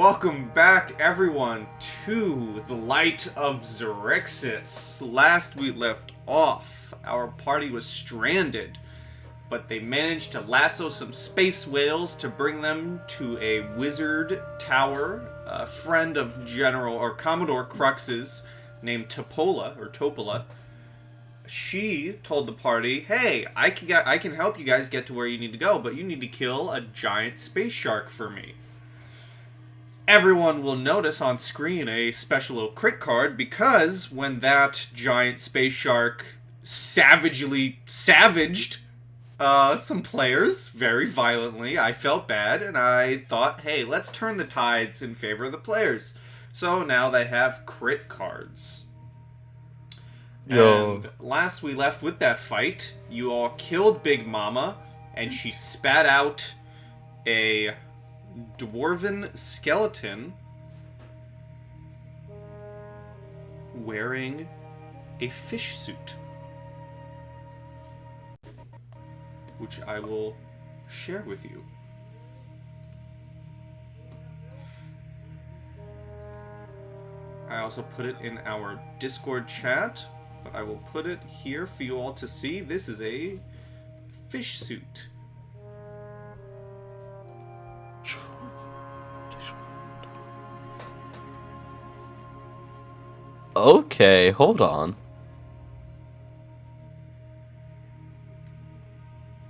welcome back everyone to the Light of Xaryxis. Last we left off, our party was stranded, but they managed to lasso some space whales to bring them to a wizard tower, a friend of General or Commodore Crux's named Topola. She told the party, hey, I can help you guys get to where you need to go, but you need to kill a giant space shark for me. Everyone will notice on screen a special little crit card because when that giant space shark savaged some players very violently, I felt bad and I thought, hey, let's turn the tides in favor of the players. So now they have crit cards. Yo. And last we left with that fight, you all killed Big Mama and she spat out a dwarven skeleton wearing a fish suit, which I will share with you. I also put it in our Discord chat, but I will put it here for you all to see. This is a fish suit. Okay, hold on.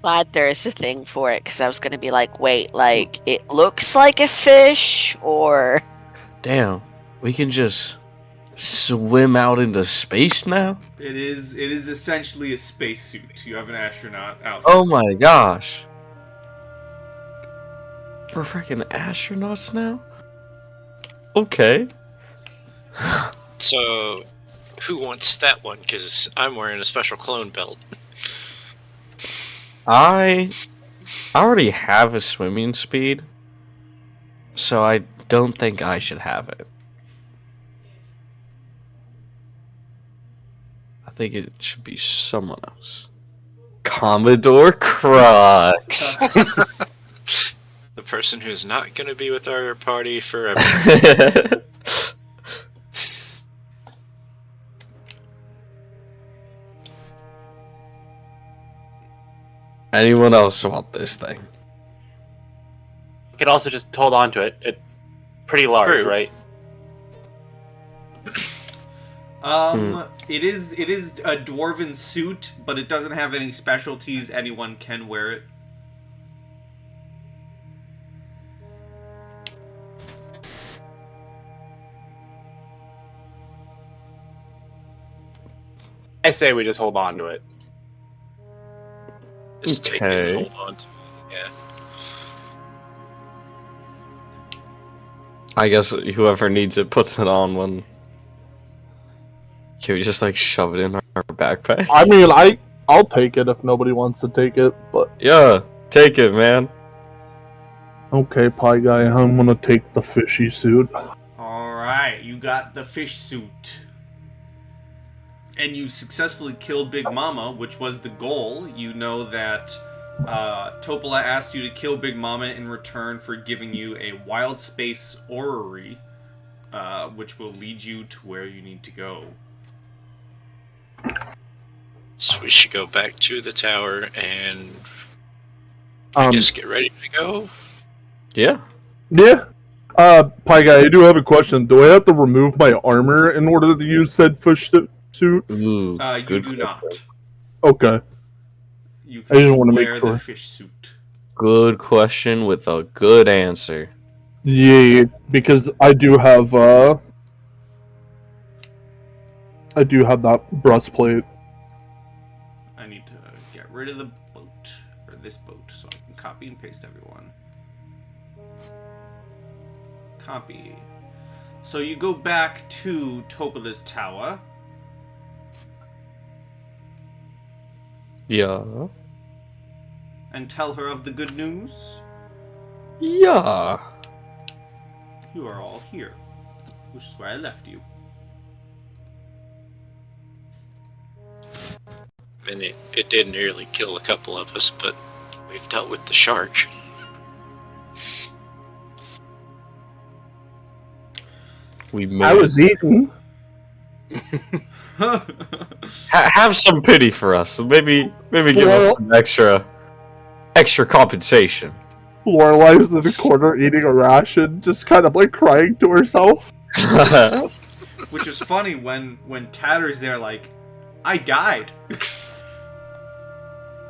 Glad there is a thing for it, because I was going to be like, wait, like, it looks like a fish, or... Damn, we can just swim out into space now? It is essentially a spacesuit. You have an astronaut outfit. Oh my gosh. We're freaking astronauts now? Okay. So, who wants that one? Because I'm wearing a special clone belt. I already have a swimming speed, so I don't think I should have it. I think it should be someone else. Commodore Crux. The person who's not going to be with our party forever. Anyone else want this thing? You could also just hold on to it. It's pretty large, True. right? It is a dwarven suit, but it doesn't have any specialties. Anyone can wear it. I say we just hold on to it. Just take it Okay. and hold on to it. Yeah. I guess whoever needs it puts it on when... Can we just like shove it in our backpack? I mean, I'll take it if nobody wants to take it, but Yeah, take it, man. okay, Pie Guy, I'm gonna take the fishy suit. Alright, you got the fish suit. And you successfully killed Big Mama, which was the goal. You know that Topola asked you to kill Big Mama in return for giving you a wild space orrery, which will lead you to where you need to go. So we should go back to the tower and I guess get ready to go. Yeah. Yeah. Pie Guy, I do have a question. Do I have to remove my armor in order to use said fish suit? Ooh, You good do not. Okay. You I just can wanna make wear sure. the fish suit. Good question with a good answer. Yeah, because I do have that breastplate. I need to get rid of the boat, or this boat, so I can copy and paste everyone. Copy. So you go back to Topola's tower. Yeah. And tell her of the good news. Yeah. You are all here, which is where I left you. And it did nearly kill a couple of us, but we've dealt with the shark. We made I was eating. have some pity for us. Maybe give us some extra compensation. Lorelai's in the corner eating a ration, just kind of like crying to herself. Which is funny when Tatter's there, like, I died.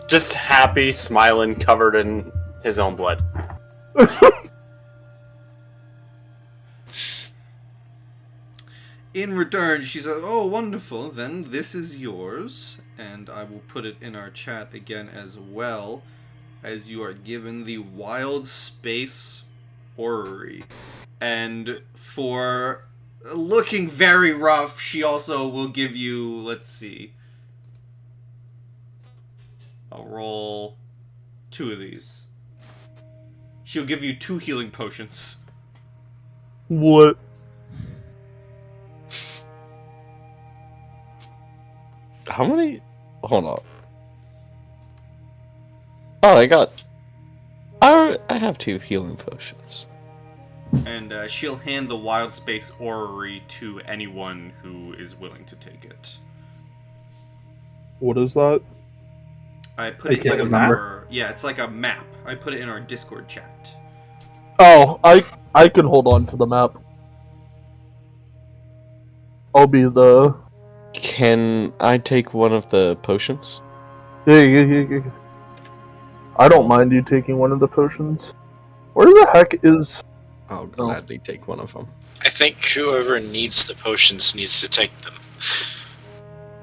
Just happy, smiling, covered in his own blood. In return, she says, "Oh, wonderful. Then this is yours." And I will put it in our chat again as well, as you are given the Wild Space Orrery. And for looking very rough, she also will give you, let's see, I'll roll 2 of these. She'll give you 2 healing potions. What? How many? Hold on. Oh, I have 2 healing potions. And she'll hand the Wild Space Orrery to anyone who is willing to take it. What is that? I put it can't in remember. our... Yeah, it's like a map. I put it in our Discord chat. Oh, I can hold on to the map. I'll be the... Can I take one of the potions? Yeah. I don't mind you taking one of the potions. Where the heck is... I'll gladly take one of them. I think whoever needs the potions needs to take them.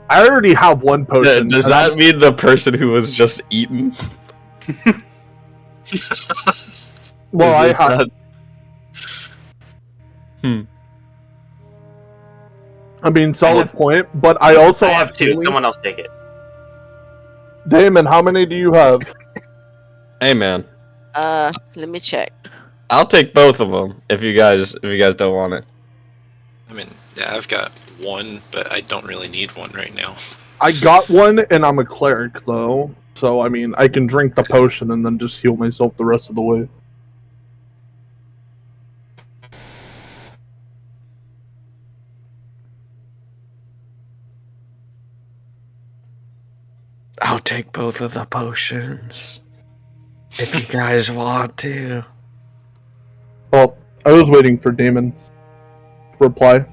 I already have one potion. Does that mean the person who was just eaten? Well, I have... I mean, solid point, but I also I have 2. healing. Someone else take it. Damon, how many do you have? Hey, man. Let me check. I'll take both of them if you guys don't want it. I mean, yeah, I've got 1, but I don't really need 1 right now. I got one, and I'm a cleric, though. So, I mean, I can drink the potion and then just heal myself the rest of the way. I'll take both of the potions. If you guys want to. Well, I was waiting for Damon to reply.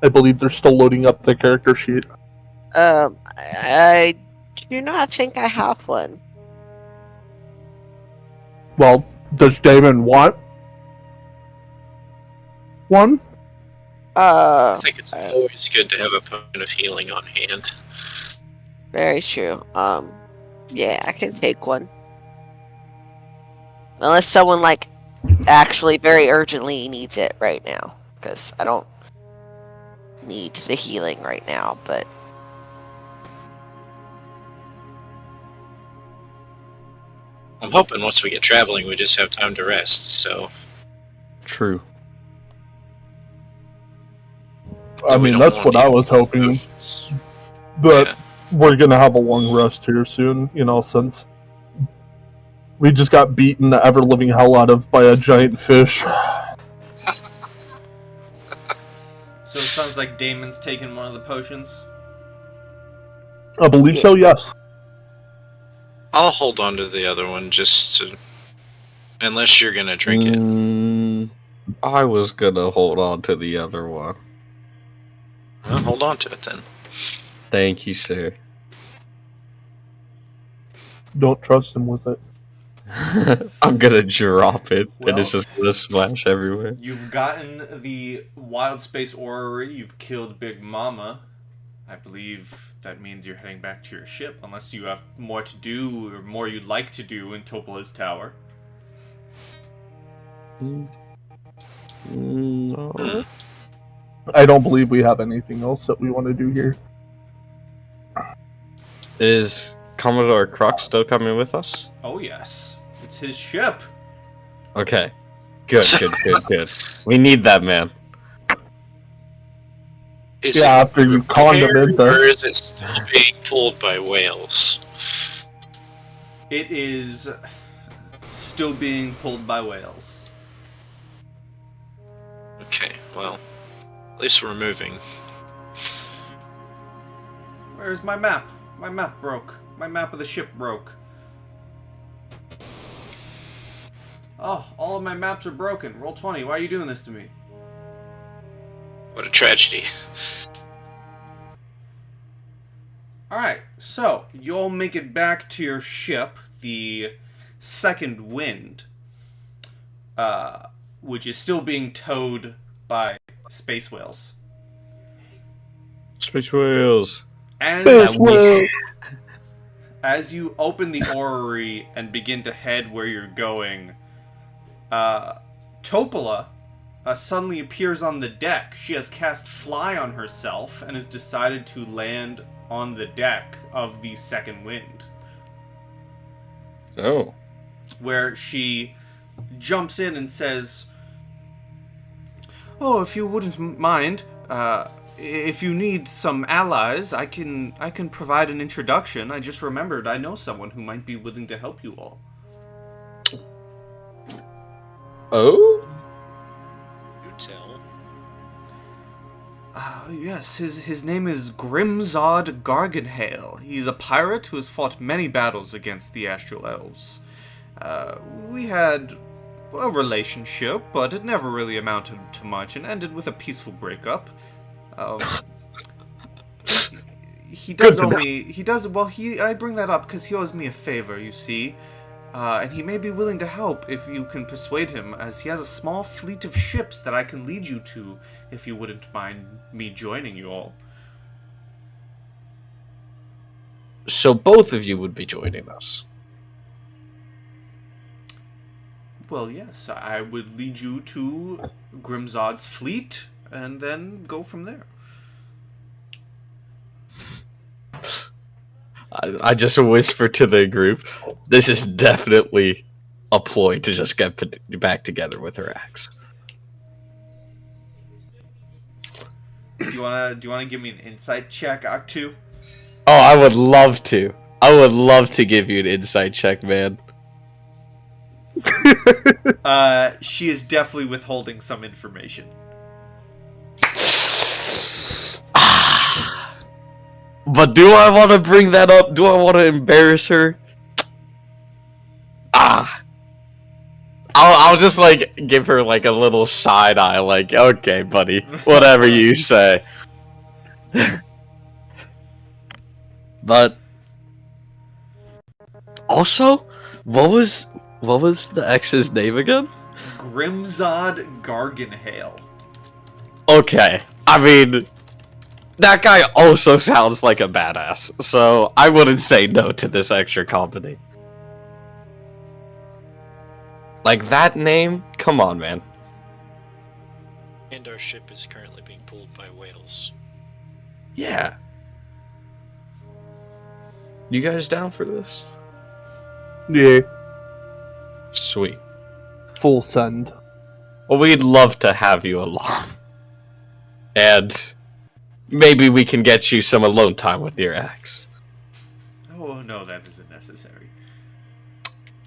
I believe they're still loading up the character sheet. I do not think I have one. Well, does Damon want one? I think it's always good to have a potion of healing on hand. Very true. Yeah, I can take one. Unless someone, like, actually very urgently needs it right now. Because I don't need the healing right now, but... I'm hoping once we get traveling, we just have time to rest, so... True. I mean, that's what I was hoping. But Yeah. we're gonna have a long rest here soon, you know, since we just got beaten the ever-living hell out of by a giant fish. So it sounds like Damon's taking one of the potions. I believe so, yes. I'll hold on to the other one just to... Unless you're gonna drink it. I was gonna hold on to the other one. Well, hold on to it then. Thank you, sir. Don't trust him with it. I'm gonna drop it, and it's Well- just gonna splash everywhere. You've gotten the Wild Space Orrery. You've killed Big Mama. I believe that means you're heading back to your ship, unless you have more to do or more you'd like to do in Topola's tower. No. I don't believe we have anything else that we want to do here. Is Commodore Crux still coming with us? Oh yes, it's his ship. Okay. Good. We need that man. Is Yeah, it after you conned him in repaired, there. or is it still being pulled by whales? It is still being pulled by whales. Okay, well, At least we're moving. Where's my map? My map broke. My map of the ship broke. Oh, all of my maps are broken. Roll 20. Why are you doing this to me? What a tragedy. Alright, so you all make it back to your ship, the Second Wind, which is still being towed by space whales. Space whales. As you open the orrery and begin to head where you're going, Topola suddenly appears on the deck. She has cast Fly on herself and has decided to land on the deck of the Second Wind. Oh. Where she jumps in and says, "Oh, if you wouldn't mind, if you need some allies, I can provide an introduction. I just remembered I know someone who might be willing to help you all." Oh? You tell. Yes, his name is Grimzod Gargenhale. He's a pirate who has fought many battles against the Astral Elves. We had a relationship, but it never really amounted to much and ended with a peaceful breakup. He does owe me. I bring that up because he owes me a favor, you see. And he may be willing to help if you can persuade him, as he has a small fleet of ships that I can lead you to, if you wouldn't mind me joining you all. So both of you would be joining us. Well, yes, I would lead you to Grimzod's fleet, and then go from there. I just whisper to the group, this is definitely a ploy to just get back together with her ex. Do you wanna give me an insight check, Octu? Oh, I would love to. I would love to give you an insight check, man. She is definitely withholding some information. But do I want to bring that up? Do I want to embarrass her? I'll just like give her like a little side eye, like, okay, buddy, whatever you say. But also, what was the ex's name again? Grimzod Gargenhale. Okay, I mean, that guy also sounds like a badass, so I wouldn't say no to this extra company. Like, that name? Come on, man. And our ship is currently being pulled by whales. Yeah. You guys down for this? Yeah, Sweet. full send. Well, we'd love to have you along. And maybe we can get you some alone time with your ex. Oh, no, that isn't necessary.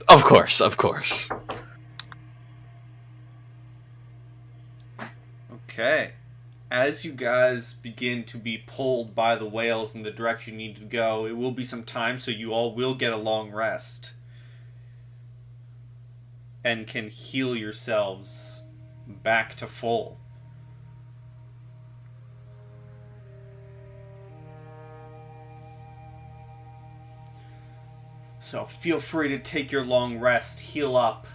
Of course, of course. Okay. As you guys begin to be pulled by the whales in the direction you need to go, it will be some time, so you all will get a long rest. And can heal yourselves back to full. So feel free to take your long rest, heal up.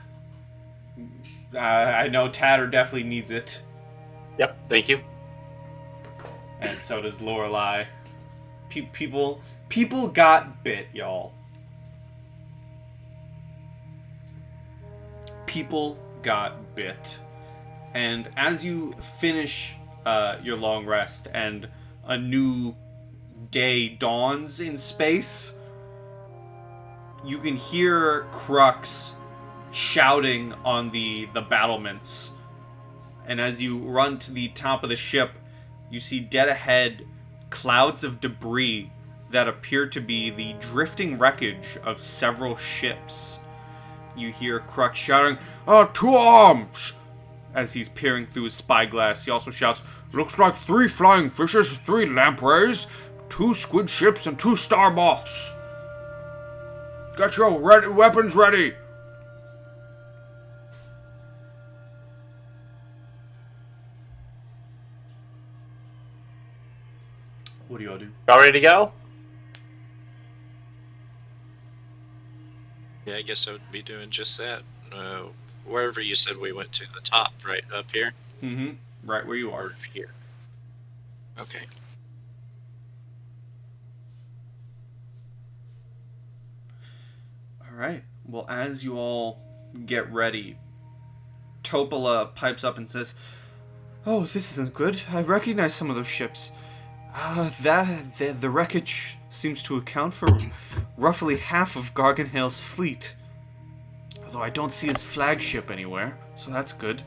I know Tatter definitely needs it. Yep, thank you. And so does Lorelei. People got bit, y'all. People got bit. And as you finish your long rest and a new day dawns in space, you can hear Crux shouting on the battlements. And as you run to the top of the ship, you see dead ahead clouds of debris that appear to be the drifting wreckage of several ships. You hear Crux shouting, "To arms! as he's peering through his spyglass. He also shouts, "Looks like 3 flying fishes, 3 lampreys, 2 squid ships, and 2 star moths. Get your weapons ready." What do y'all do? Y'all ready to go? Yeah, I guess I would be doing just that. Wherever you said we went to, the top, right up here? Mm-hmm. Right where you are. Or here? Okay. Alright. Well, as you all get ready, Topola pipes up and says, "Oh, this isn't good. I recognize some of those ships. The wreckage seems to account for roughly half of Gargenhale's fleet. Although I don't see his flagship anywhere, so that's good."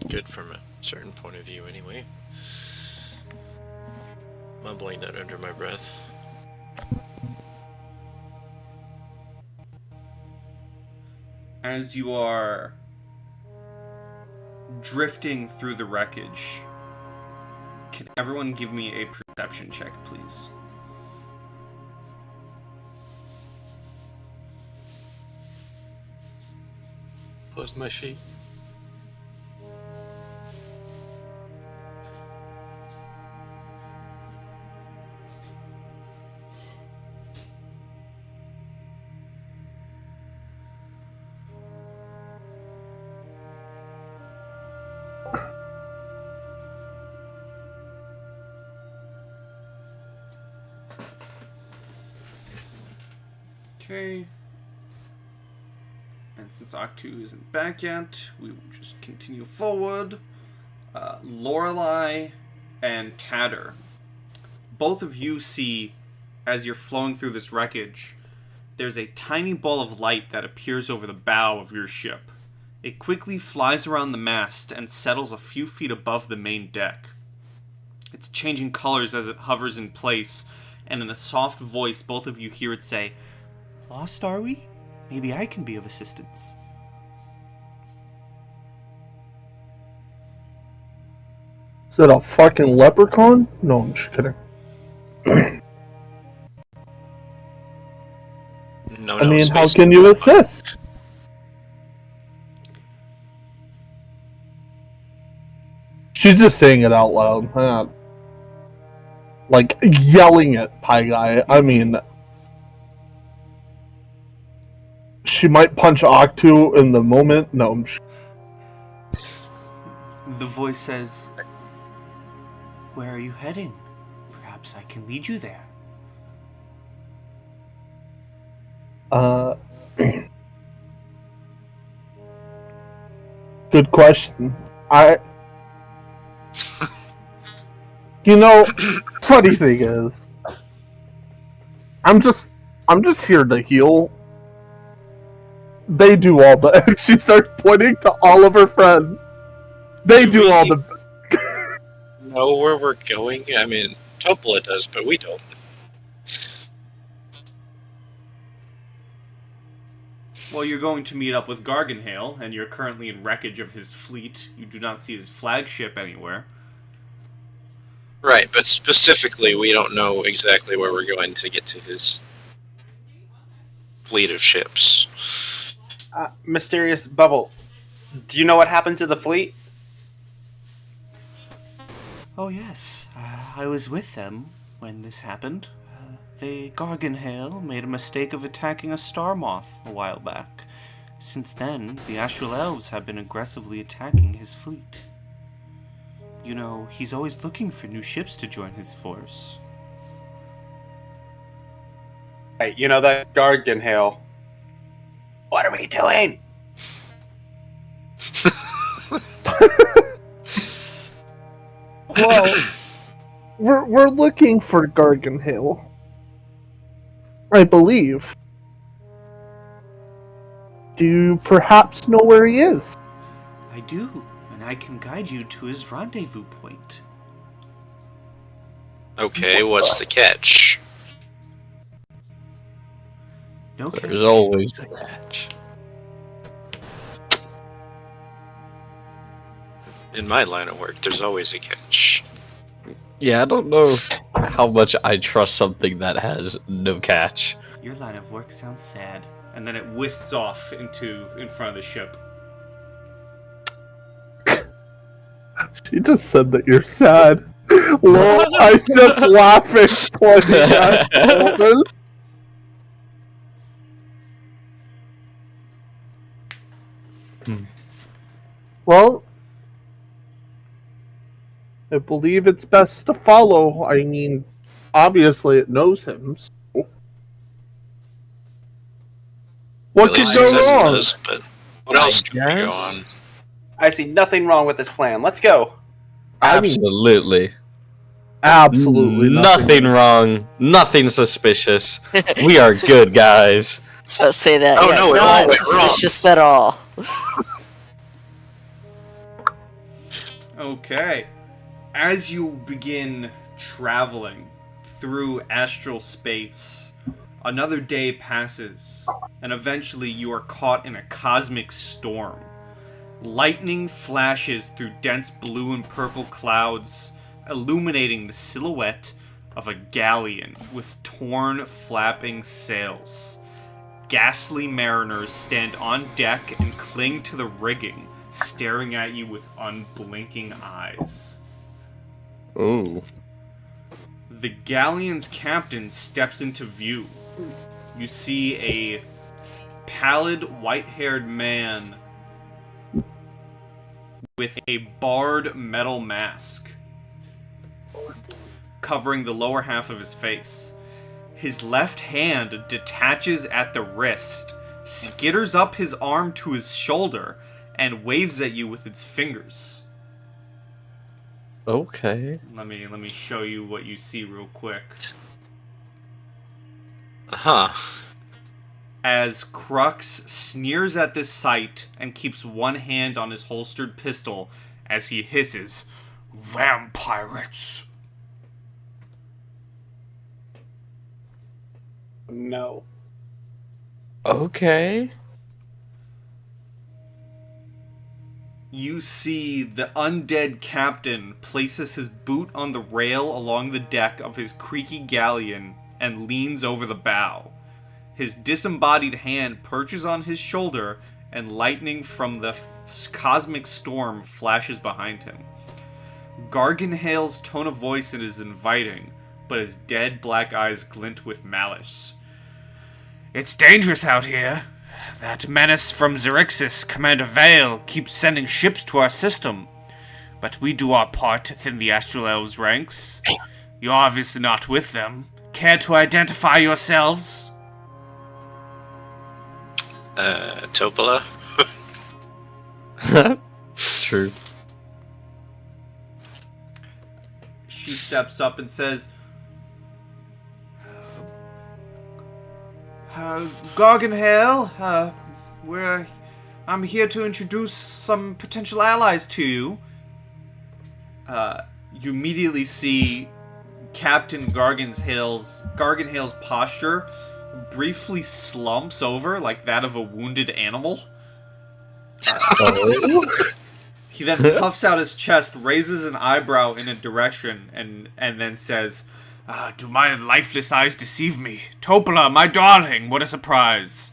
Good from a certain point of view, anyway. Mumbling that under my breath. As you are drifting through the wreckage, can everyone give me a perception check, please? Close my sheet. Okay. And since Octu isn't back yet, we will just continue forward. Lorelei and Tatter, both of you see, as you're flowing through this wreckage, there's a tiny ball of light that appears over the bow of your ship. It quickly flies around the mast and settles a few feet above the main deck. It's changing colors as it hovers in place, and in a soft voice, both of you hear it say, "Lost, are we? Maybe I can be of assistance." Is that a fucking leprechaun? No, I'm just kidding. No, I mean, how space. can you assist? She's just saying it out loud. Like, yelling at Pie Guy. I mean, she might punch Octu in the moment. No, The voice says, "Where are you heading? Perhaps I can lead you there." Good question. You know, funny thing is, I'm just here to heal. They do all the. And she starts pointing to all of her friends. They do all the. Know where we're going? I mean, Topola does, but we don't. Well, you're going to meet up with Gargenhale, and you're currently in wreckage of his fleet. You do not see his flagship anywhere. Right, but specifically, we don't know exactly where we're going to get to his fleet of ships. Mysterious Bubble, do you know what happened to the fleet? Oh yes, I was with them when this happened. The Gargenhale made a mistake of attacking a star moth a while back. Since then, the Astral Elves have been aggressively attacking his fleet. You know, he's always looking for new ships to join his force. Hey, you know that Gargenhale. What are we doing? Well, we're looking for Gargenhale. I believe. Do you perhaps know where he is? I do, and I can guide you to his rendezvous point. Okay, what's the catch? No catch. There's always a catch. In my line of work, there's always a catch. Yeah, I don't know how much I trust something that has no catch. Your line of work sounds sad. And then it whisks off in front of the ship. She just said that you're sad. Lol, I'm just laughing, pointing at Colton. Well, I believe it's best to follow. I mean, obviously it knows him. So. What At could least it go says it wrong? does, but what else could we go on? I see nothing wrong with this plan. Let's go. I mean, Absolutely. absolutely Nothing wrong. Nothing suspicious. We are good guys. I was about to say that. Oh, yeah, no, it all not went wrong. suspicious at all. Okay. As you begin traveling through astral space, another day passes, and eventually you are caught in a cosmic storm. Lightning flashes through dense blue and purple clouds, illuminating the silhouette of a galleon with torn, flapping sails. Ghastly mariners stand on deck and cling to the rigging, staring at you with unblinking eyes. Ooh. The galleon's captain steps into view. You see a pallid, white-haired man with a barred metal mask covering the lower half of his face. His left hand detaches at the wrist, skitters up his arm to his shoulder, and waves at you with its fingers. Okay. Let me show you what you see real quick. Huh. As Crux sneers at this sight and keeps one hand on his holstered pistol as he hisses, "Vampirates!" No. Okay. You see the undead captain places his boot on the rail along the deck of his creaky galleon and leans over the bow. His disembodied hand perches on his shoulder, and lightning from the cosmic storm flashes behind him. Gargenhale's tone of voice is inviting, but his dead black eyes glint with malice. "It's dangerous out here. That menace from Xaryxis, Commander Vale, keeps sending ships to our system. But we do our part to thin the Astral Elves' ranks. You're obviously not with them. Care to identify yourselves?" Topola? True. She steps up and says, "Gargenhale, I'm here to introduce some potential allies to you." You immediately see Captain Gargenhale's posture briefly slumps over like that of a wounded animal. He then puffs out his chest, raises an eyebrow in a direction, and then says, "Do my lifeless eyes deceive me? Topola, my darling, what a surprise.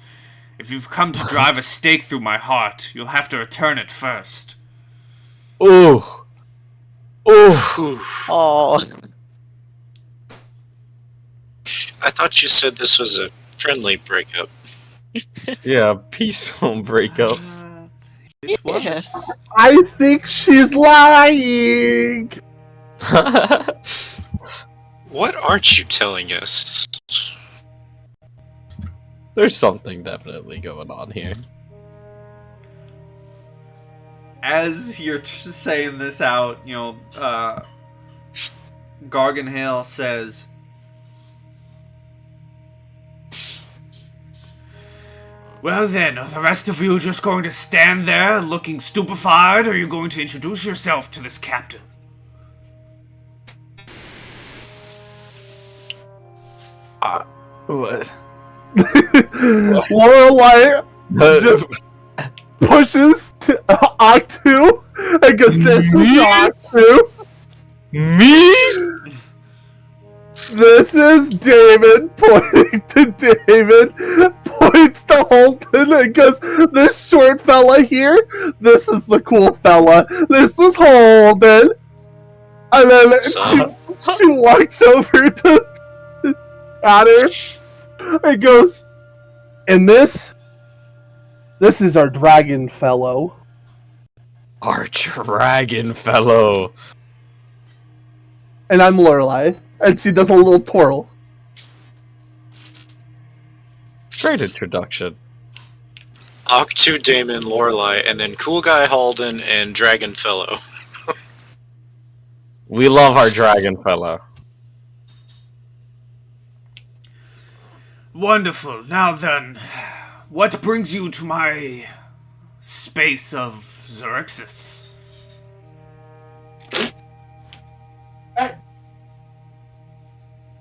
If you've come to drive a stake through my heart, you'll have to return it first." Ooh. Ooh. Oh, I thought you said this was a friendly breakup. Yeah, peaceful breakup. It was. Yeah. I think she's lying. What aren't you telling us? There's something definitely going on here. As you're saying this out, Gargenhale says, "Well then, are the rest of you just going to stand there looking stupefied, or are you going to introduce yourself to this captain?" What? Lorelei just pushes to Octu and goes, "This is Octu. Me? This is David," pointing to David, points to Holden and goes, "This short fella here, this is the cool fella. This is Holden." And then she walks over to Adder and goes, "And this is our dragon fellow." Our dragon fellow. And I'm Lorelei. And she does a little twirl. Great introduction. Octu, Damon, Lorelei, and then Cool Guy Halden and Dragon Fellow. We love our dragon fellow. Wonderful. Now then, what brings you to my space of Xaryxis?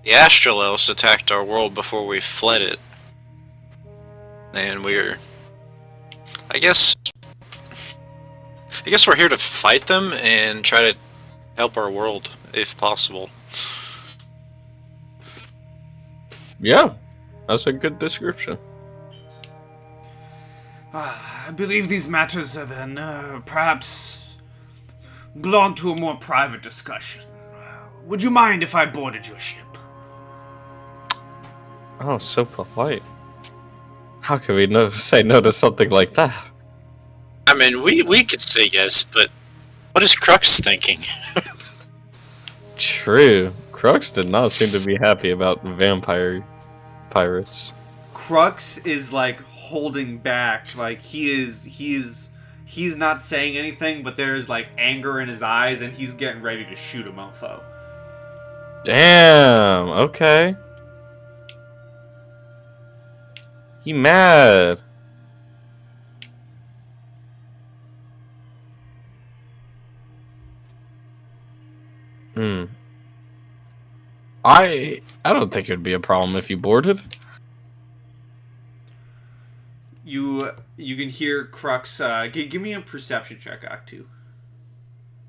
The Astral Elves attacked our world before we fled it. And we're... I guess we're here to fight them and try to help our world, if possible. Yeah, that's a good description. I believe these matters are then, perhaps, belong to a more private discussion. Would you mind if I boarded your ship? Oh, so polite. How can we say no to something like that? I mean, we could say yes, but what is Crux thinking? True. Crux did not seem to be happy about vampire pirates. Crux is like holding back, like he's not saying anything, but there's like anger in his eyes, and he's getting ready to shoot a mofo. Damn. Okay. He mad. I don't think it would be a problem if you boarded. You can hear Crux. Give me a perception check, Octu.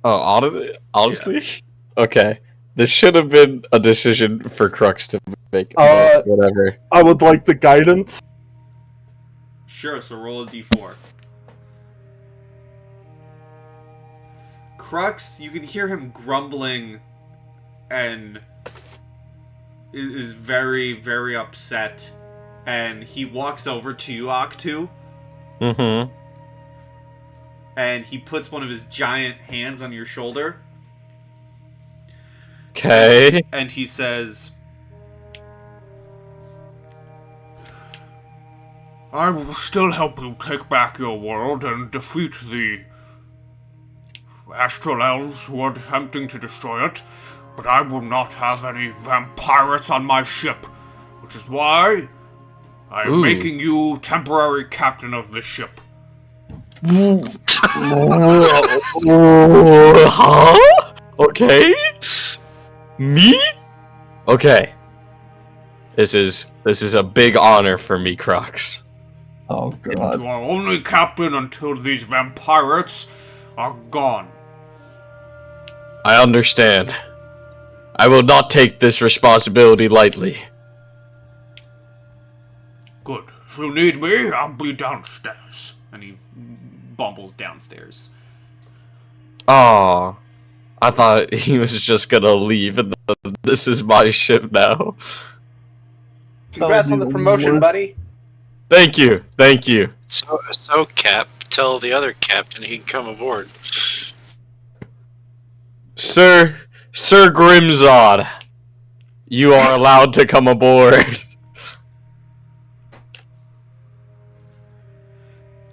Oh, honestly? Yeah. Okay. This should have been a decision for Crux to make. Whatever. I would like the guidance. Sure, so roll a d4. Crux, you can hear him grumbling and is very, very upset. And he walks over to you, Octu. Mm-hmm. And he puts one of his giant hands on your shoulder. Okay. And he says, "I will still help you take back your world and defeat the Astral Elves who are attempting to destroy it, but I will not have any vampirates on my ship, which is why I am making you temporary captain of the ship." Huh? Okay. Me? Okay. This is a big honor for me, Crux. Oh god. You are only captain until these vampirates are gone. I understand. I will not take this responsibility lightly. Good. If you need me, I'll be downstairs. And he bumbles downstairs. Aw. I thought he was just gonna leave and this is my ship now. Congrats on the promotion, buddy. Thank you. So Cap, tell the other captain he can come aboard. Sir Grimzod, you are allowed to come aboard.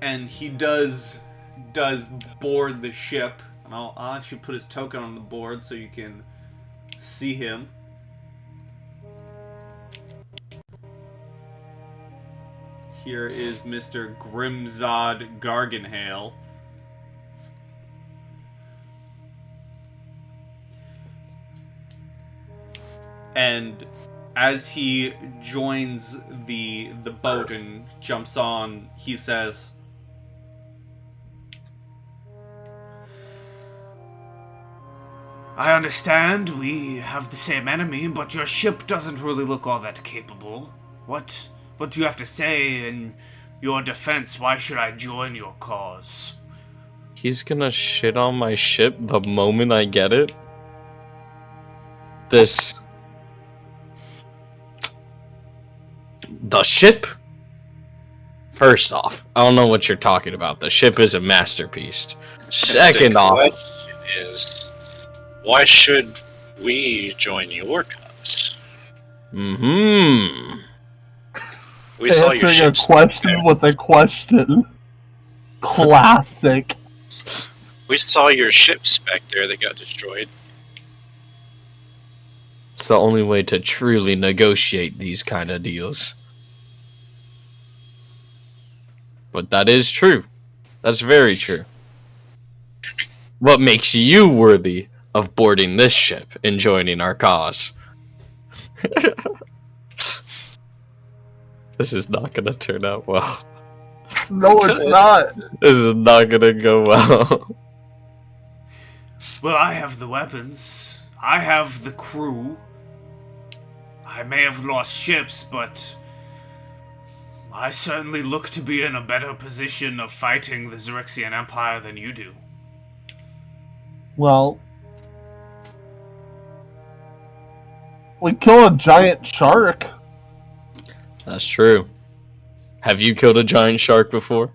And he does board the ship. And I'll actually put his token on the board so you can see him. Here is Mr. Grimzod Gargenhale. And as he joins the boat and jumps on, he says, I understand we have the same enemy, but your ship doesn't really look all that capable. What do you have to say in your defense? Why should I join your cause? He's gonna shit on my ship the moment I get it? The ship? First off, I don't know what you're talking about. The ship is a masterpiece. Second off... The question is, why should we join your cause? Mm-hmm. We saw your Answering a ships. question with a question. Classic. We saw your ships back there that got destroyed. It's the only way to truly negotiate these kind of deals. But that is true. That's very true. What makes you worthy of boarding this ship and joining our cause? This is not gonna turn out well. No, it's not. This is not gonna go well. Well, I have the weapons. I have the crew. I may have lost ships, but I certainly look to be in a better position of fighting the Xaryxian Empire than you do. Well, we killed a giant shark. That's true. Have you killed a giant shark before?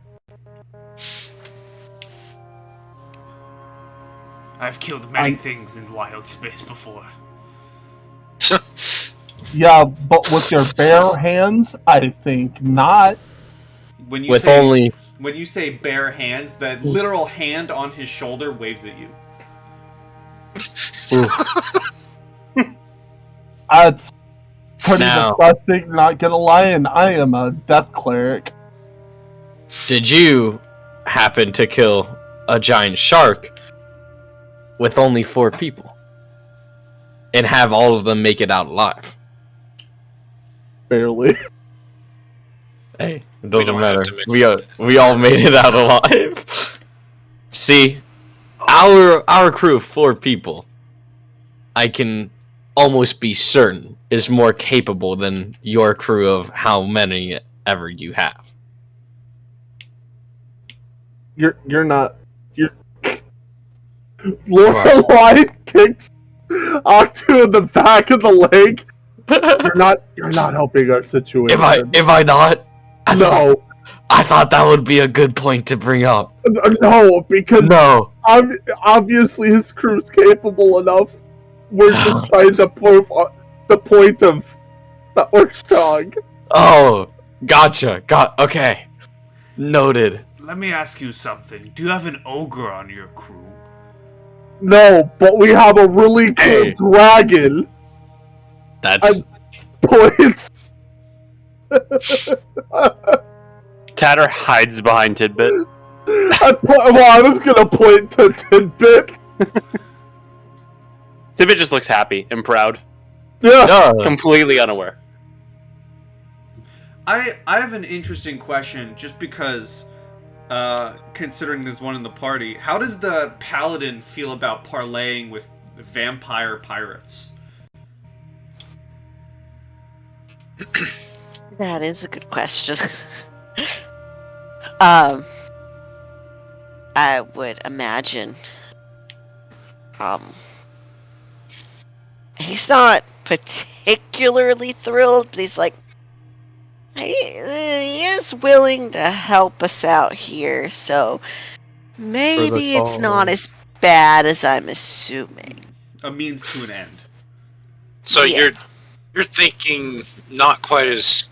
I've killed many things in wild space before. Yeah, but with your bare hands, I think not. When you With say, only... when you say bare hands, the literal hand on his shoulder waves at you. That's pretty Now- disgusting, not gonna lie, and I am a death cleric. Did you happen to kill a giant shark with only 4 people? And have all of them make it out alive? Barely. Hey, it don't doesn't have matter. to make- We all made it out alive. See, our crew of 4 people, I can almost be certain is more capable than your crew of how many ever you have. You're not. Lorelei kicks Octo in the back of the leg. You're not helping our situation. Am I not? No, I thought that would be a good point to bring up. no, because No. obviously his crew's capable enough. We're just trying to prove the point of that we're strong. Oh, gotcha. Okay. Noted. Let me ask you something. Do you have an ogre on your crew? No, but we have a really cool Hey. dragon. That's Points. Tatter hides behind Tidbit. I was gonna point to Tidbit. Tidbit just looks happy and proud, Yeah. completely unaware. I have an interesting question, just because, considering there's one in the party. How does the paladin feel about parlaying with vampire pirates? That is a good question. I would imagine. He's not particularly thrilled, but he's like, he is willing to help us out here, so maybe it's not as bad as I'm assuming. A means to an end. So Yeah. you're thinking not quite as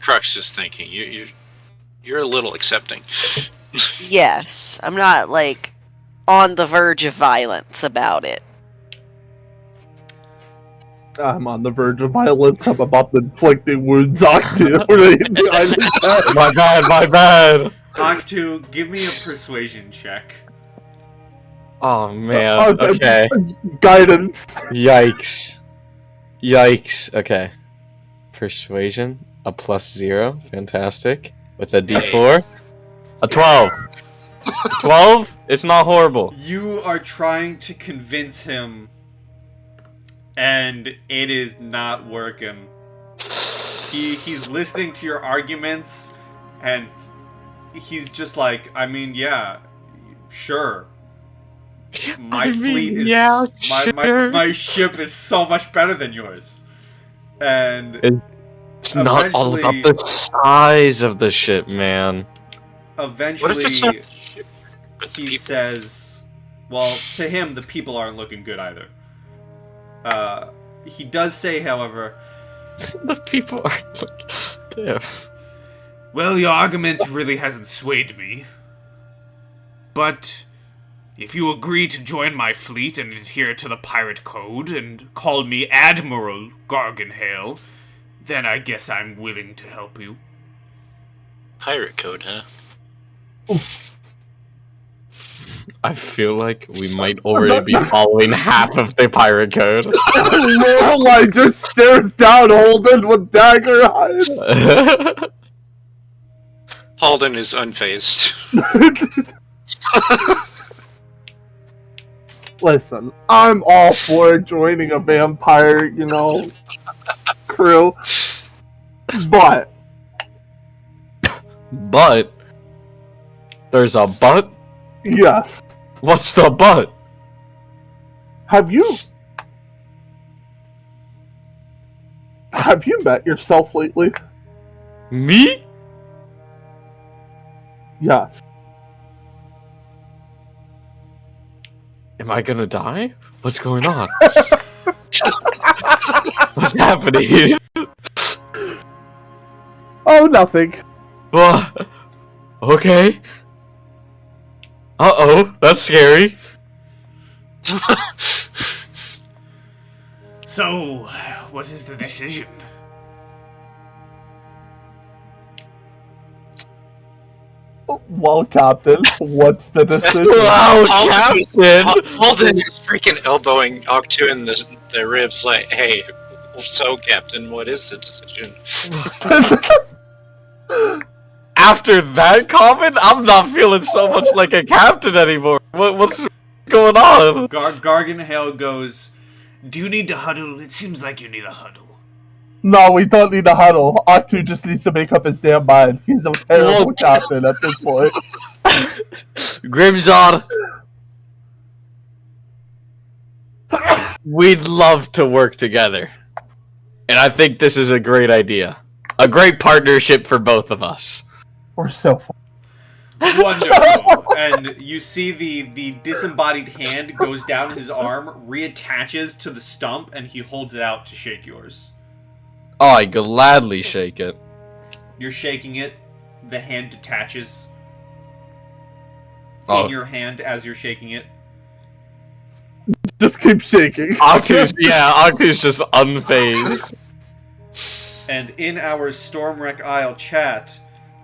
Crux is thinking. You're a little accepting. Yes, I'm not like on the verge of violence about it. I'm on the verge of violence. I'm about to inflicting wounds on you. my bad. Octu, give me a persuasion check. Oh man. Okay. Guidance. Yikes. Yikes. Okay. Persuasion. A +0. Fantastic. With a D4. A 12. 12? It's not horrible. You are trying to convince him, and it is not working. He's listening to your arguments, and he's just like, I mean, yeah, sure. My fleet is my ship is so much better than yours, and it's not all about the size of the ship, man. Eventually, What if it's not the ship, but the he people? says, well, to him, the people aren't looking good either. He does say, however, The people are like, damn. well, your argument really hasn't swayed me. But if you agree to join my fleet and adhere to the pirate code and call me Admiral Gargenhale, then I guess I'm willing to help you. Pirate code, huh? I feel like we might already be following half of the pirate code. Lorelai just stares down Holden with dagger eyes. Holden is unfazed. Listen, I'm all for joining a vampire, crew. But There's a but? yes. What's the but? Have you met yourself lately? Me? Yes. Am I gonna die? What's going on? What's happening? Oh, nothing. Okay. Uh-oh, that's scary. So, what is the decision? Well, Captain, what's the decision? Wow, Holden Captain! is freaking elbowing Octu in the ribs like, hey, so, Captain, what is the decision? After that comment, I'm not feeling so much like a captain anymore. What's going on? Gargenhale goes, do you need to huddle? It seems like you need a huddle. No, we don't need a huddle. Octu just needs to make up his damn mind. He's a terrible captain at this point. Grimzod, we'd love to work together. And I think this is a great idea. A great partnership for both of us. We're so fun. Wonderful. And you see the disembodied hand goes down his arm, reattaches to the stump, and he holds it out to shake yours. Oh, I gladly shake it. You're shaking it. The hand detaches Oh. in your hand as you're shaking it. Just keep shaking. Octu's just unfazed. And in our Stormwreck Isle chat,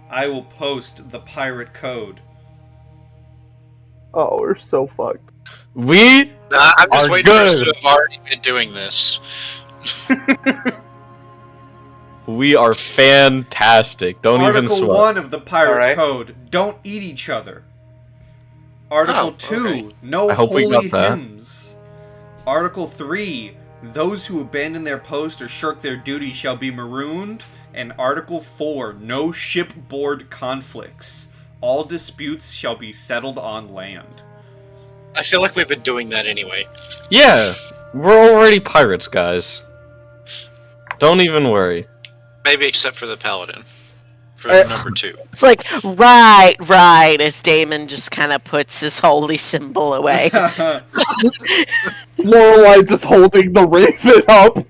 I will post the pirate code. Oh, we're so fucked. We I'm just are waiting for us good. to have already been doing this. We are fantastic. Don't even Article sweat. 1 of the pirate Alright. code, don't eat each other. Article Oh, 2, okay. no I hope we holy got that. hymns. Article 3, those who abandon their post or shirk their duty shall be marooned. And Article 4, no shipboard conflicts. All disputes shall be settled on land. I feel like we've been doing that anyway. Yeah, we're already pirates, guys. Don't even worry. Maybe except for the Paladin. For number 2. It's like, right, as Damon just kind of puts his holy symbol away. Lorelai just holding the raven up.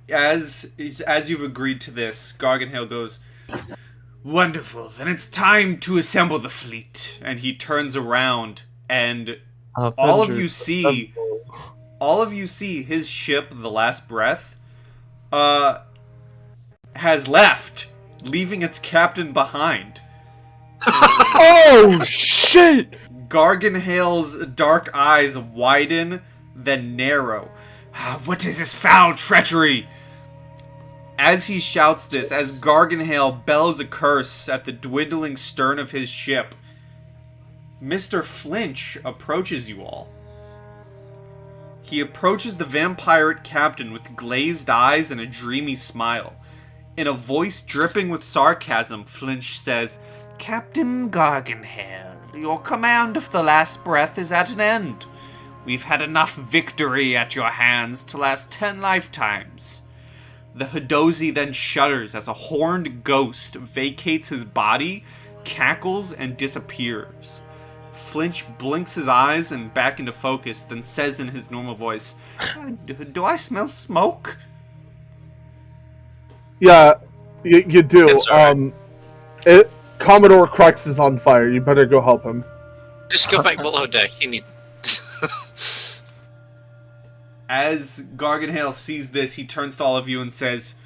As you've agreed to this, Gargenhale goes, wonderful, then it's time to assemble the fleet. And he turns around, and all of you see his ship, the Last Breath, has left, leaving its captain behind. Oh shit! Gargenhale's dark eyes widen, then narrow. What is this foul treachery? As he shouts this, as Gargenhale bellows a curse at the dwindling stern of his ship, Mr. Flinch approaches you all. He approaches the vampire captain with glazed eyes and a dreamy smile. In a voice dripping with sarcasm, Flinch says, "Captain Gargenhale, your command of the last breath is at an end. We've had enough victory at your hands to last 10 lifetimes." The Hadozi then shudders as a horned ghost vacates his body, cackles, and disappears. Flinch blinks his eyes and back into focus, then says in his normal voice, "Do I smell smoke?" Yeah, you do. It's alright. Commodore Crux is on fire. You better go help him. Just go back below deck. You need. As Gargenhale sees this, he turns to all of you and says,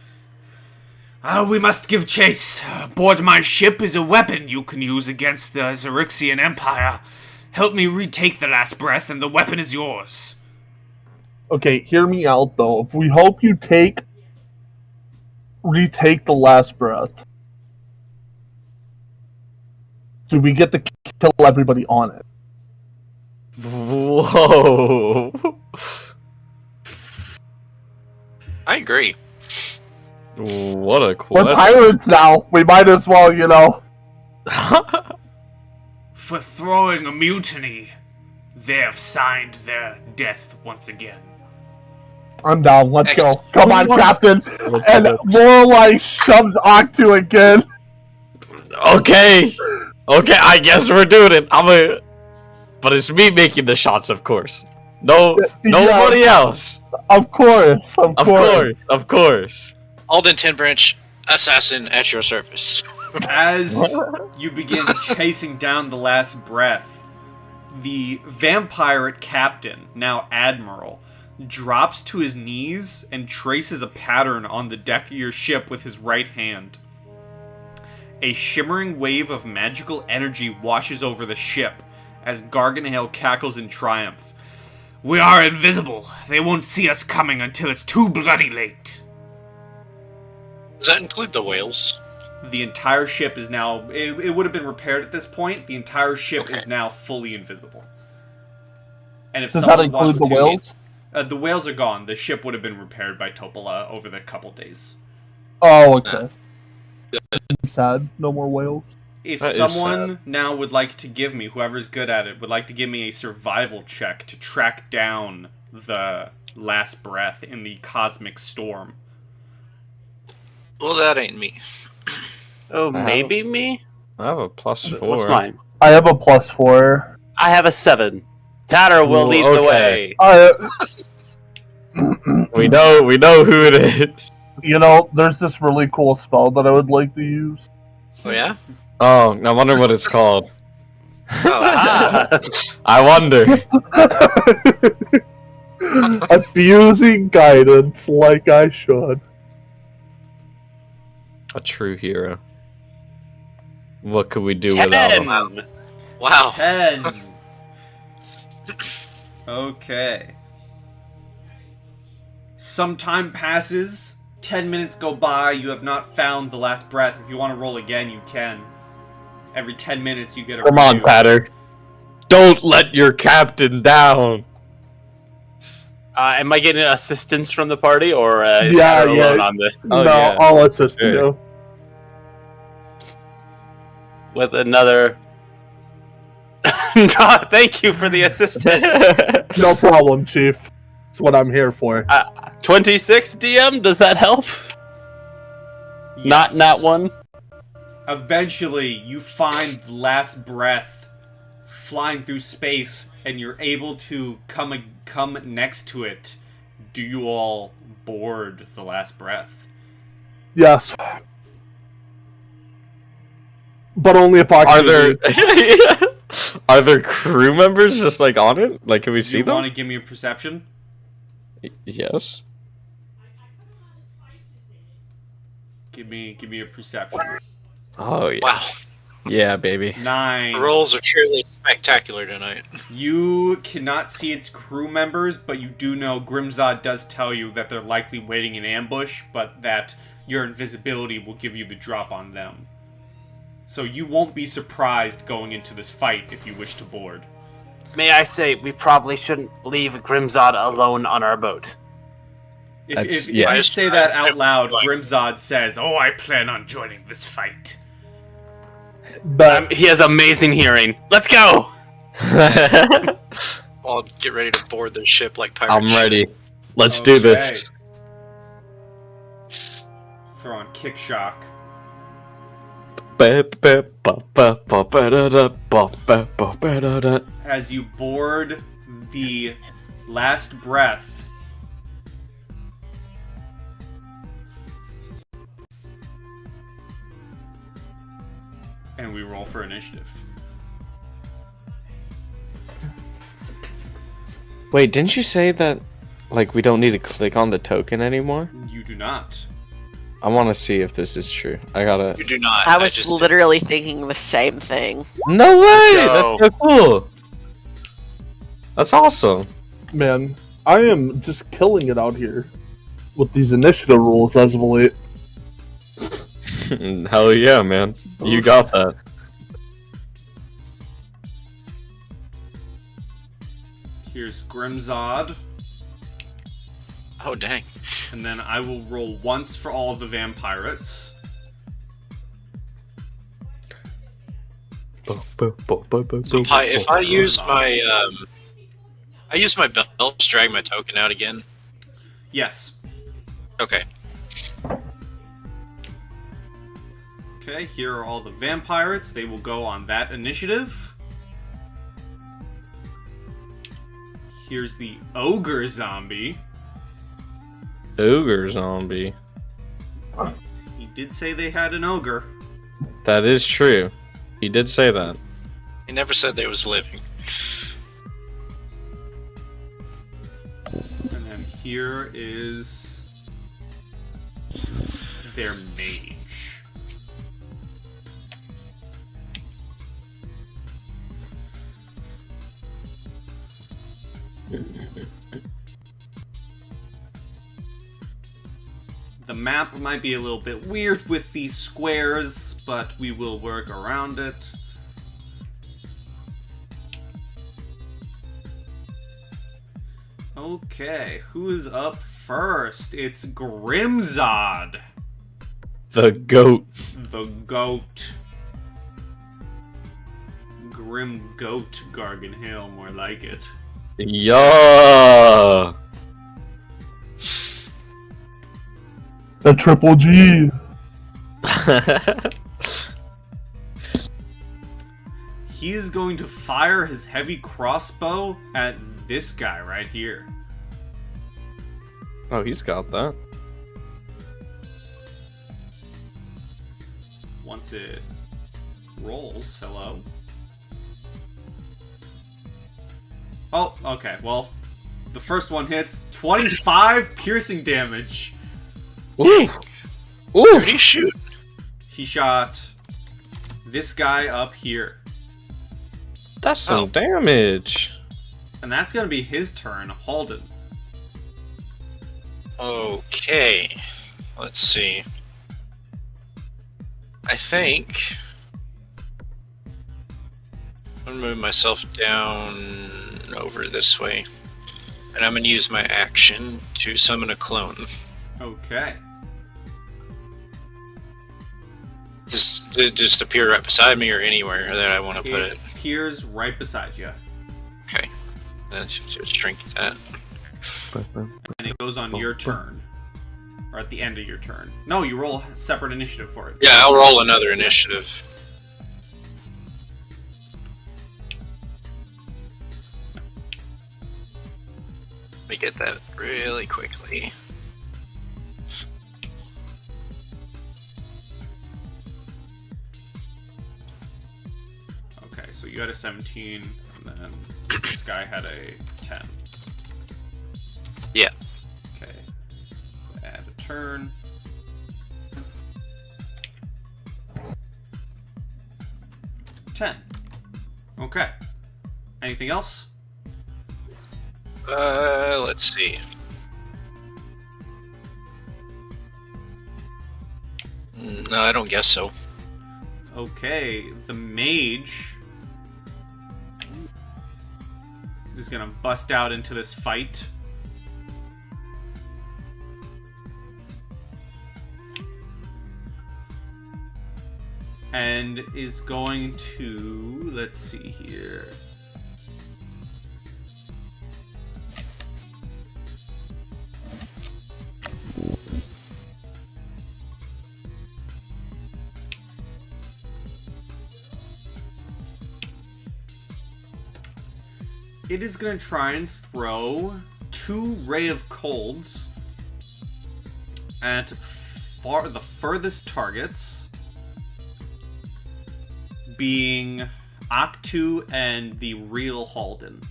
"We must give chase. Aboard my ship is a weapon you can use against the Xaryxian Empire. Help me retake the last breath, and the weapon is yours." Okay, hear me out though. If we help you retake the last breath, do we get to kill everybody on it? Whoa. I agree. What a We're question. pirates now. We might as well, you know. For throwing a mutiny, they have signed their death once again. I'm down. Let's go. Come on, Captain. Let's And go. Lorelei shoves Octu again. Okay, I guess we're doing it. But it's me making the shots, of course. Nobody else. Of course. Of course. Alden Tinbranch, assassin at your service. As you begin chasing down the last breath, the vampire captain, now admiral, drops to his knees and traces a pattern on the deck of your ship with his right hand. A shimmering wave of magical energy washes over the ship as Gargenhale cackles in triumph. "We are invisible. They won't see us coming until it's too bloody late." Does that include the whales? The entire ship is now... It would have been repaired at this point. The entire ship is now fully invisible. And if Does that someone include wants the to... whales? The whales are gone. The ship would have been repaired by Topola over the couple days. Oh, okay. Sad. No more whales. If That is someone now would like to give me, whoever's good at it, would like to give me a survival check to track down the last breath in the cosmic storm. Well, that ain't me. Oh, maybe me? I have a +4. What's mine? I have a +4. I have a 7. Tanner will Ooh, lead the okay. way. We know who it is. You know, there's this really cool spell that I would like to use. Oh yeah? Oh, I wonder what it's called. Oh, I wonder. Abusing guidance like I should. A true hero. What could we do without him? 10! wow. 10. Okay. Some time passes. 10 minutes go by. You have not found the last breath. If you want to roll again, you can. Every 10 minutes, you get a Come on, review. Patter. Don't let your captain down. Am I getting assistance from the party, or is Yeah, Tanner alone yeah. on this? Oh, no, yeah. I'll assist Sure. you. With another... Thank you for the assistance. No problem, Chief. That's what I'm here for. 26 DM, does that help? Yes. Not one? Eventually, you find the last breath flying through space, and you're able to come next to it. Do you all board the last breath? Yes. But only if I Are can. there are there crew members just like on it? Like, can we see You them? want to give me a perception? Yes. Give me a perception. Oh yeah. Wow. Yeah, baby. 9. The rolls are truly spectacular tonight. You cannot see its crew members, but you do know Grimzod does tell you that they're likely waiting in ambush, but that your invisibility will give you the drop on them. So you won't be surprised going into this fight if you wish to board. May I say, we probably shouldn't leave Grimzod alone on our boat. If yeah. you say that out loud, Grimzod says, "Oh, I plan on joining this fight." But He has amazing hearing. Let's go! I'll get ready to board the ship like pirates. I'm ready. Let's do this. Throw on kick shock. As you board the last breath, and we roll for initiative. Wait, didn't you say that, like, we don't need to click on the token anymore? You do not. I want to see if this is true. I gotta... You do not. I was just literally thinking the same thing. No way! Go. That's so cool! That's awesome. man, I am just killing it out here with these initiative rules as of late. Hell yeah, man. You got that. Here's Grimzod, Oh dang. and then I will roll once for all of the vampirates. So if I use my belt to drag my token out again. Yes. Okay. Okay, here are all the vampirates. They will go on that initiative. Here's the ogre zombie. Ogre zombie. He did say they had an ogre. That is true. He did say that. He never said they was living. And then here is their mage. The map might be a little bit weird with these squares, but we will work around it. Okay, who is up first? It's Grimzod, The goat. the goat. Grim goat Gargenhale, more like it. Yeah. The triple G. He is going to fire his heavy crossbow at this guy right here. Oh, he's got that. Once it rolls, hello. Oh, okay, well, the first one hits 25 piercing damage. Ooh. Who Ooh. did he shoot? He shot this guy up here. That's some damage. And that's going to be his turn, Halden. Okay. Let's see. I think I'm gonna move myself down over this way. And I'm gonna use my action to summon a clone. Okay. Just appear right beside me or anywhere that I want to put it. Appears right beside you. Okay. Let's shrink that. And it goes on your turn. Or at the end of your turn. No, you roll a separate initiative for it. Yeah, I'll roll another initiative. Let me get that really quickly. Okay, so you had a 17, and then this guy had a 10. Yeah. Okay. Add a turn. 10. Okay. Anything else? Let's see. No, I don't guess so. Okay, the mage is gonna bust out into this fight. And is going to, let's see here. It is going to try and throw 2 Ray of Colds at the furthest targets, being Octu and the real Halden.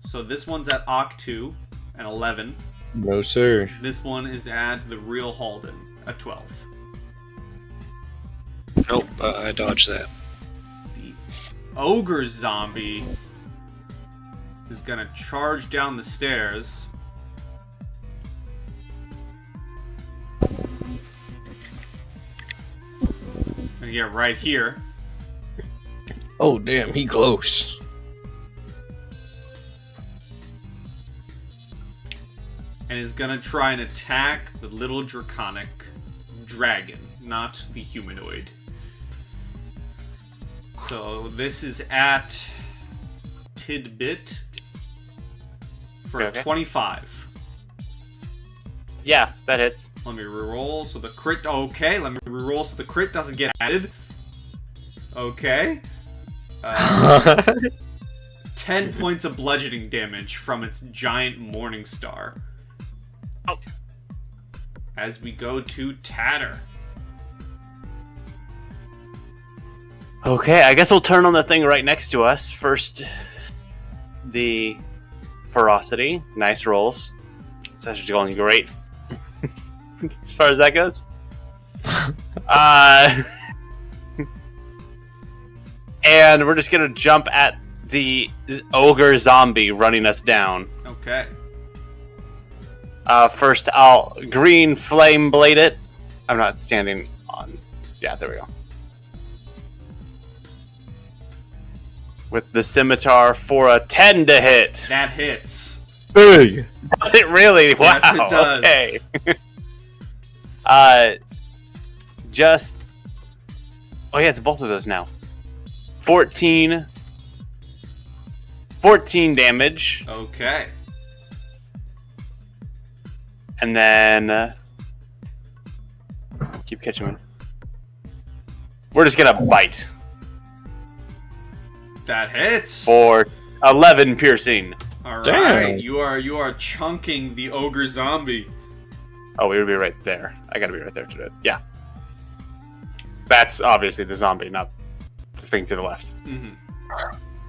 So this one's at Octu at 11. No, sir. This one is at the real Halden at 12. Nope, I dodged that. The ogre zombie is gonna charge down the stairs. Gonna get right here. Oh, damn, he close. And is gonna try and attack the little draconic dragon, not the humanoid. So this is at Tidbit for Okay. 25. Yeah, that hits. Let me reroll so the crit. Okay, let me reroll so the crit doesn't get added. Okay. 10 points of bludgeoning damage from its giant morning star. Oh. As we go to Tatter. Okay, I guess we'll turn on the thing right next to us. First, the ferocity. Nice rolls. It's actually going great. As far as that goes. And we're just gonna jump at the ogre zombie running us down. Okay. First, I'll green flame blade it. I'm not standing on. Yeah, there we go. With the scimitar for a 10 to hit. That hits. Big. Does it really? Wow. Yes, it does. Okay. Just. Oh yeah, it's both of those now. 14 damage, Okay. and then keep catching me. We're just gonna bite That hits. for 11 piercing. All Damn. right. You are chunking the ogre zombie. Oh, we would be right there. I gotta be right there to do it. Yeah. That's obviously the zombie, not the thing to the left. Mm-hmm.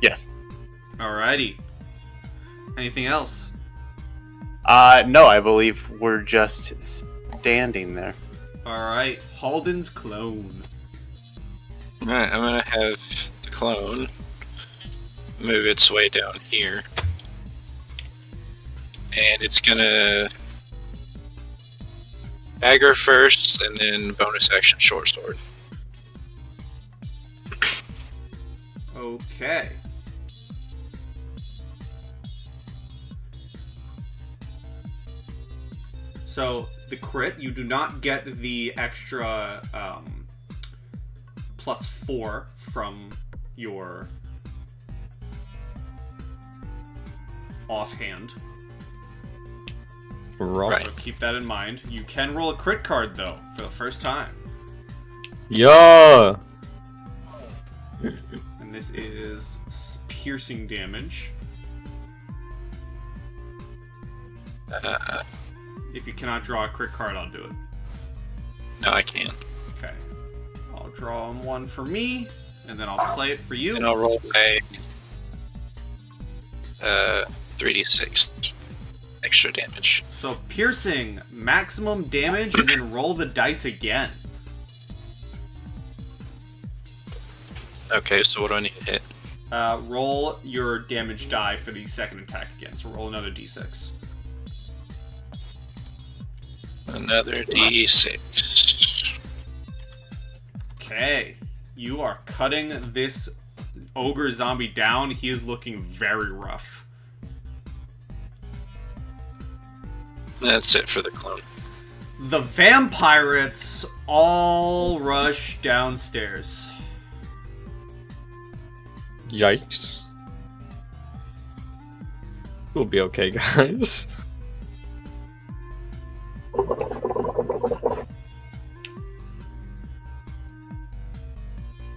Yes. Alrighty. Anything else? No, I believe we're just standing there. Alright. Halden's clone. Alright, I'm gonna have the clone move its way down here. And it's gonna dagger first, and then bonus action short sword. Okay. So, the crit, you do not get the extra +4 from your offhand. Rough. So keep that in mind. You can roll a crit card, though, for the first time. Yeah. And this is piercing damage. If you cannot draw a crit card, I'll do it. No, I can't. Okay. I'll draw one for me, and then I'll play it for you. And I'll roll my 3d6 extra damage. So piercing, maximum damage, and then roll the dice again. Okay, so what do I need to hit? Roll your damage die for the second attack again. So roll another d6. Another d6. Okay. You are cutting this ogre zombie down. He is looking very rough. That's it for the clone. The vampirates all rush downstairs. Yikes. We'll be okay, guys.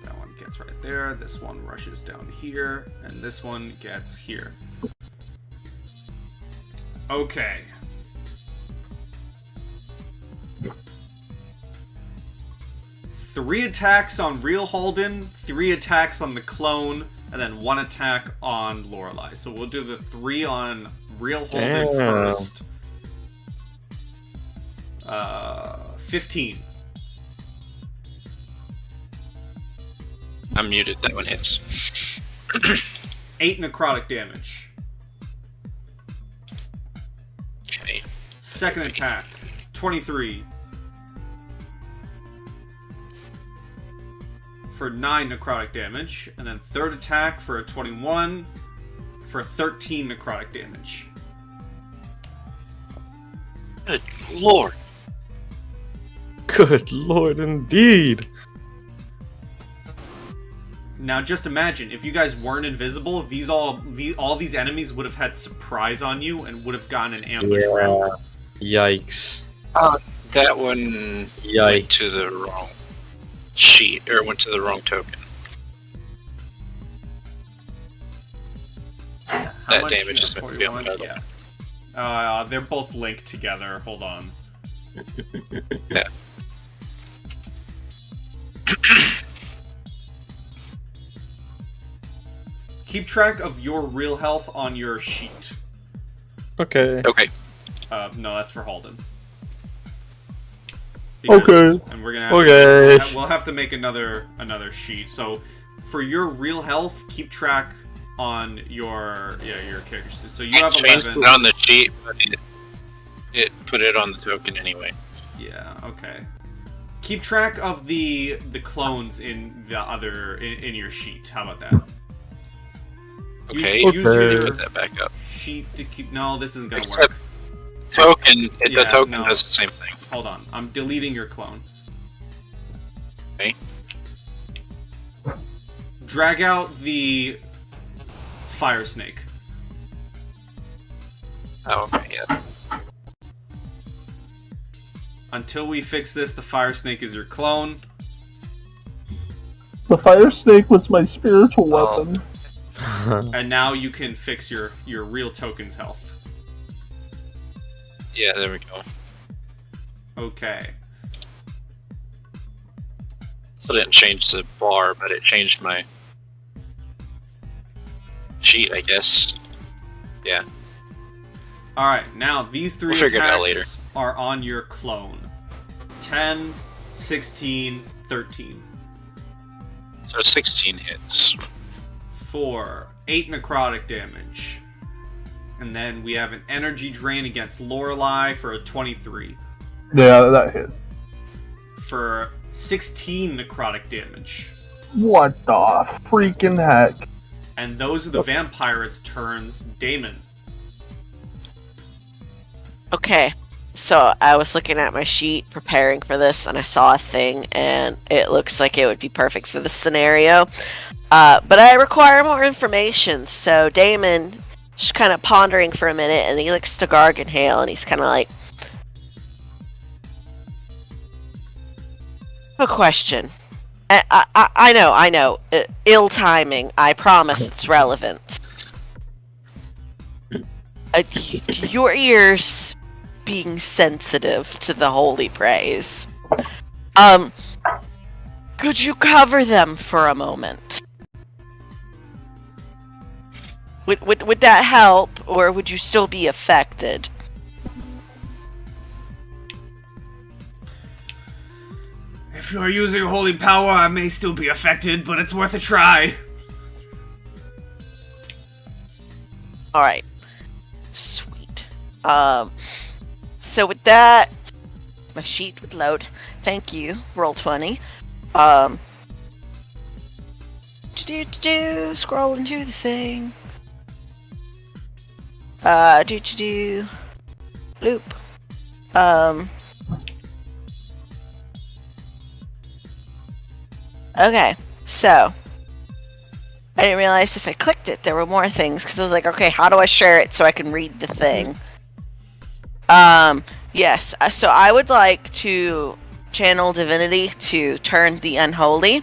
That one gets right there. This one rushes down here. And this one gets here. Okay. Three attacks on Real Holden, 3 attacks on the clone, and then 1 attack on Lorelei. So we'll do the 3 on Real Holden first. 15. I'm muted, that one hits. 8 necrotic damage. Okay. Second attack, 23. For 9 necrotic damage, and then third attack for a 21 for 13 necrotic damage. Good lord. Good lord, indeed. Now just imagine, if you guys weren't invisible, all these enemies would have had surprise on you and would have gotten an ambush round. Yikes. That one went Yikes. to the wrong sheet, or went to the wrong token. How That much? damage is going to be on the 41? metal. Yeah. They're both linked together. Hold on. Yeah. Keep track of your real health on your sheet. Okay. Okay. No, that's for Holden. Okay. And we're gonna have Okay. we'll have to make another sheet. So for your real health, keep track on your character. So you I have changed 11. it on the sheet, but it put it on the token anyway. Yeah. Okay. Keep track of the clones in the other in your sheet. How about that? Okay. Use Let me your put that back up. sheet to keep. No, this isn't gonna Except work. token. The Yeah, token no. does the same thing. Hold on. I'm deleting your clone. Okay. Drag out the fire snake. Oh, okay. Yeah. Until we fix this, the fire snake is your clone. The fire snake was my spiritual weapon. And now you can fix your real token's health. Yeah. There we go. Okay. Still didn't change the bar, but it changed my sheet, I guess. Yeah. Alright, now these 3 We'll figure it out attacks later. are on your clone. 10, 16, 13. So 16 hits. 4, 8 necrotic damage. And then we have an energy drain against Lorelei for a 23. Yeah, that hit. For 16 necrotic damage. What the freaking heck? And those are the vampirates' turns. Damon. Okay, so I was looking at my sheet preparing for this, and I saw a thing, and it looks like it would be perfect for this scenario. But I require more information, so Damon just kind of pondering for a minute, and he looks to Gargenhale, and he's kind of like, a question. I know. Ill timing. I promise it's relevant. Your ears being sensitive to the holy praise. Could you cover them for a moment? Would that help, or would you still be affected? If you're using holy power, I may still be affected, but it's worth a try. Alright. Sweet. So with that, my sheet would load. Thank you. Roll 20. Scroll into the thing. Loop. Okay, so I didn't realize if I clicked it there were more things because I was like, okay, how do I share it so I can read the thing? Yes, so I would like to channel divinity to turn the unholy.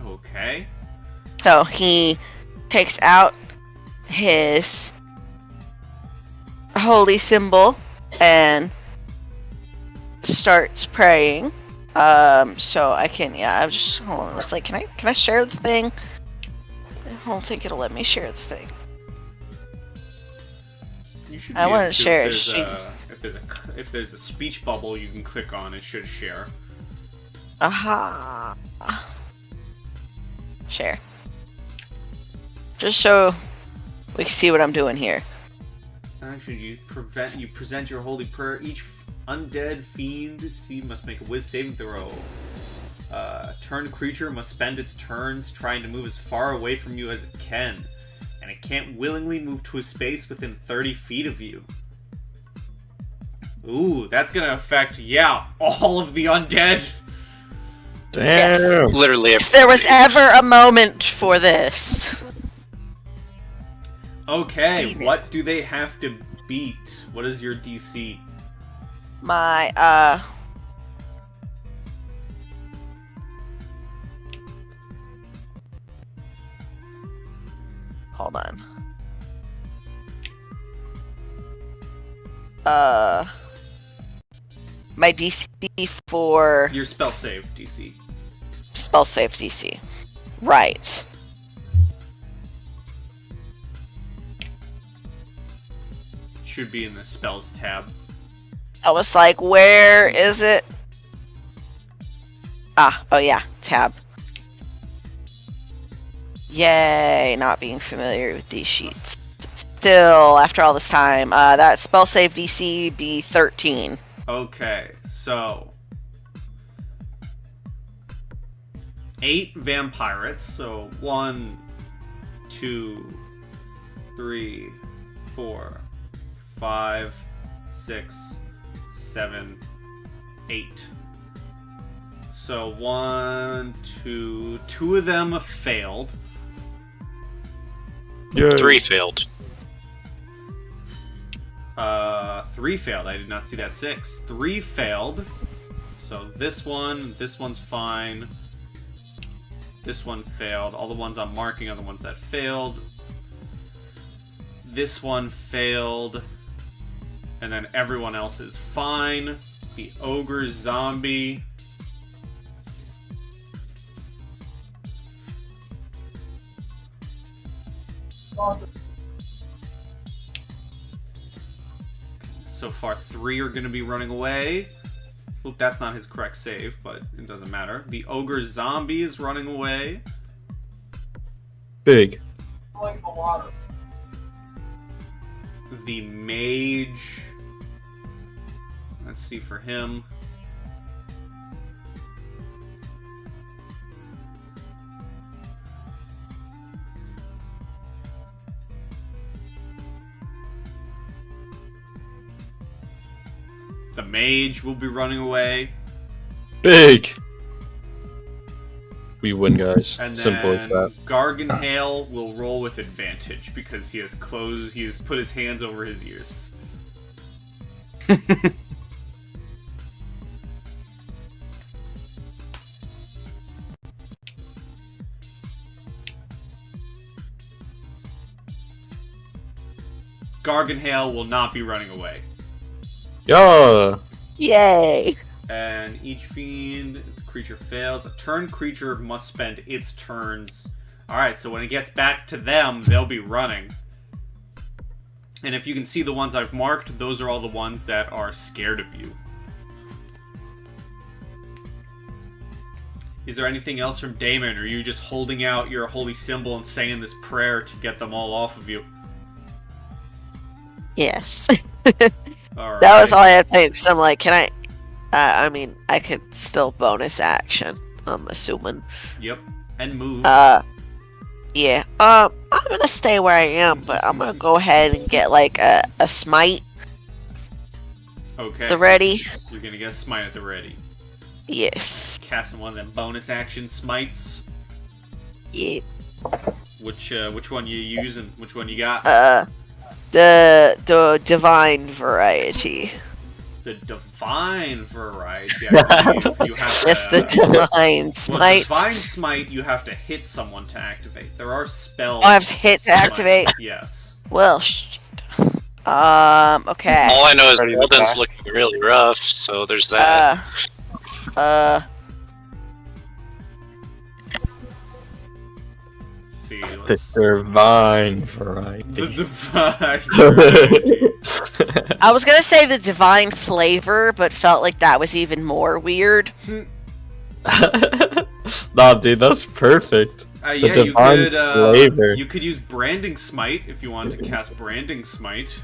Okay. So he takes out his holy symbol and starts praying. So I can, I'm just, hold on, I was like, can I share the thing? I don't think it'll let me share the thing. You should I be wanna able to, share if it, there's if there's a speech bubble you can click on, it should share. Aha. Share. Just so we can see what I'm doing here. Actually, you present your holy prayer. Each undead fiend must make a whiz saving throw. Turned creature must spend its turns trying to move as far away from you as it can, and it can't willingly move to a space within 30 feet of you. Ooh, that's gonna affect, all of the undead. Damn. Yes. Literally, If there was ever a moment for this. Okay, what do they have to beat? What is your DC? My, hold on. My DC for Your spell save DC. spell save DC. Right. Should be in the spells tab. I was like, where is it? Oh yeah, tab. Yay, not being familiar with these sheets. Still, after all this time, that spell save DC be 13. Okay, so 8 vampirates. So 1, 2, 3, 4, 5, 6, 7, 8. So 1, 2, 2 of them failed. Yay. 3 failed. 3 failed. I did not see that. 6. 3 failed. So this one's fine. This one failed. All the ones I'm marking are the ones that failed. This one failed. And then everyone else is fine. The ogre zombie. So far, 3 are going to be running away. Oop, that's not his correct save, but it doesn't matter. The ogre zombie is running away. Big. The mage. Let's see for him. The mage will be running away. Big. We win, guys. And Simple as then that. Gargenhale will roll with advantage because he has put his hands over his ears. Gargenhale will not be running away. Yeah. Yay! And each fiend, if the creature fails, a turn creature must spend its turns. Alright, so when it gets back to them, they'll be running. And if you can see the ones I've marked, those are all the ones that are scared of you. Is there anything else from Damon, or are you just holding out your holy symbol and saying this prayer to get them all off of you? Yes. Alright. That was all I had to think. So I'm like, can I? I mean, I could still bonus action. I'm assuming. Yep. And move. Yeah. I'm gonna stay where I am, but I'm gonna go ahead and get like a smite. Okay. The ready. You're gonna get a smite at the ready. Yes. Casting one of them bonus action smites. Yeah. Which one you using? Which one you got? The divine variety. The divine variety. I believe you have Yes, to, the divine well, smite. divine smite, you have to hit someone to activate. There are spells. Oh, I have to hit to activate? Yes. Well, okay. All I know is Ready to Golden's attack. looking really rough, so there's that. See, The let's... divine The variety. divine variety. I was gonna say the divine flavor, but felt like that was even more weird. Nah, dude, that's perfect. Yeah, you divine flavor. could use branding smite if you want to cast branding smite.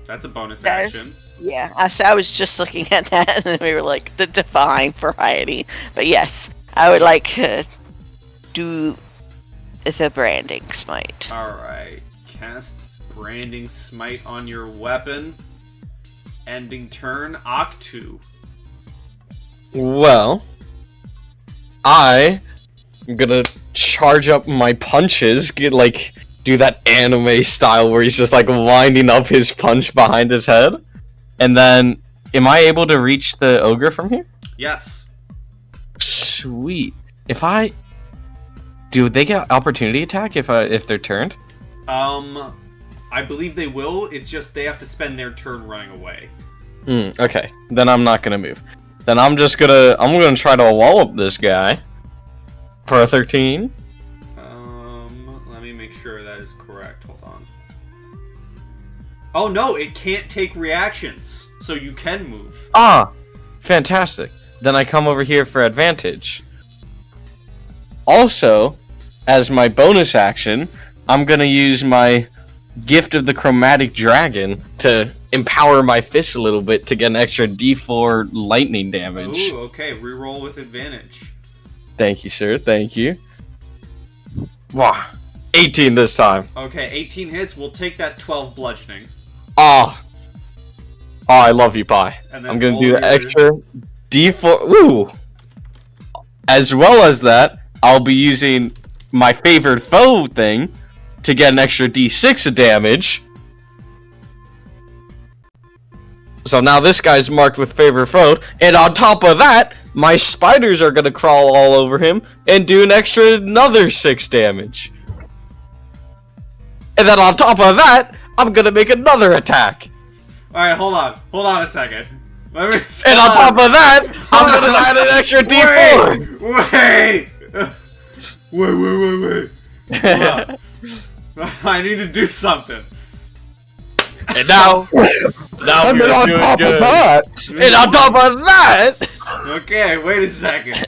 That's a bonus There's- action. Yeah, I was just looking at that, and we were like the divine variety. But yes, I would like to do the branding smite. Alright. Cast branding smite on your weapon. Ending turn, Octu. Well, I am gonna charge up my punches, do that anime style where he's just like winding up his punch behind his head. And then, am I able to reach the ogre from here? Yes. Sweet. Do they get opportunity attack if they're turned? I believe they will. It's just they have to spend their turn running away. Okay. Then I'm not gonna move. Then I'm gonna try to wall up this guy for a 13. Let me make sure that is correct. Hold on. Oh no, it can't take reactions, so you can move. Ah, fantastic. Then I come over here for advantage. Also, as my bonus action, I'm gonna use my Gift of the Chromatic Dragon to empower my fist a little bit to get an extra D4 lightning damage. Ooh, okay. Reroll with advantage. Thank you, sir. Thank you. Wow. 18 this time. Okay, 18 hits. We'll take that 12 bludgeoning. Ah. Oh, I love you, Pie. And then I'm gonna roll do the your- extra D4. Woo! As well as that, I'll be using my favored foe thing to get an extra D6 of damage. So now this guy's marked with favored foe, and on top of that, my spiders are gonna crawl all over him and do another 6 damage. And then on top of that, I'm gonna make another attack. Alright, hold on a second. Let me... And on top of that, I'm gonna add an extra D4! Wait. Hold on. I need to do something. And now And we're then on doing top good. of that, And on top of that, Okay, wait a second.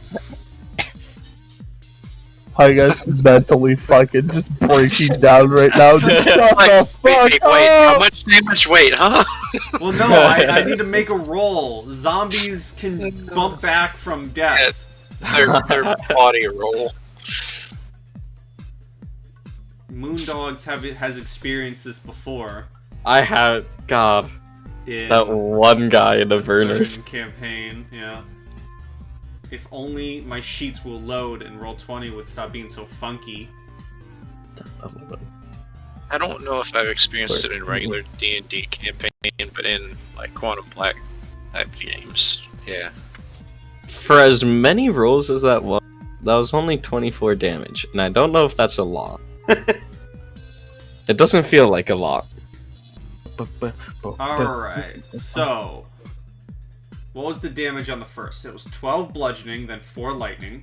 I guys mentally fucking just breaking down right now. Just shut the Wait, fuck how up! much damage? Wait, huh? Well, no, I need to make a roll. Zombies can bump back from death. Their body roll. Moondogs has experienced this before I have God. in That one guy in the a burners. certain campaign. Yeah. If only my sheets will load and Roll20 would stop being so funky. I don't know if I've experienced it in regular D&D campaign, but in like Quantum Black type games, yeah. For as many rolls as that was only 24 damage, and I don't know if that's a lot. It doesn't feel like a lot. Alright, so... What was the damage on the first? It was 12 bludgeoning, then 4 lightning.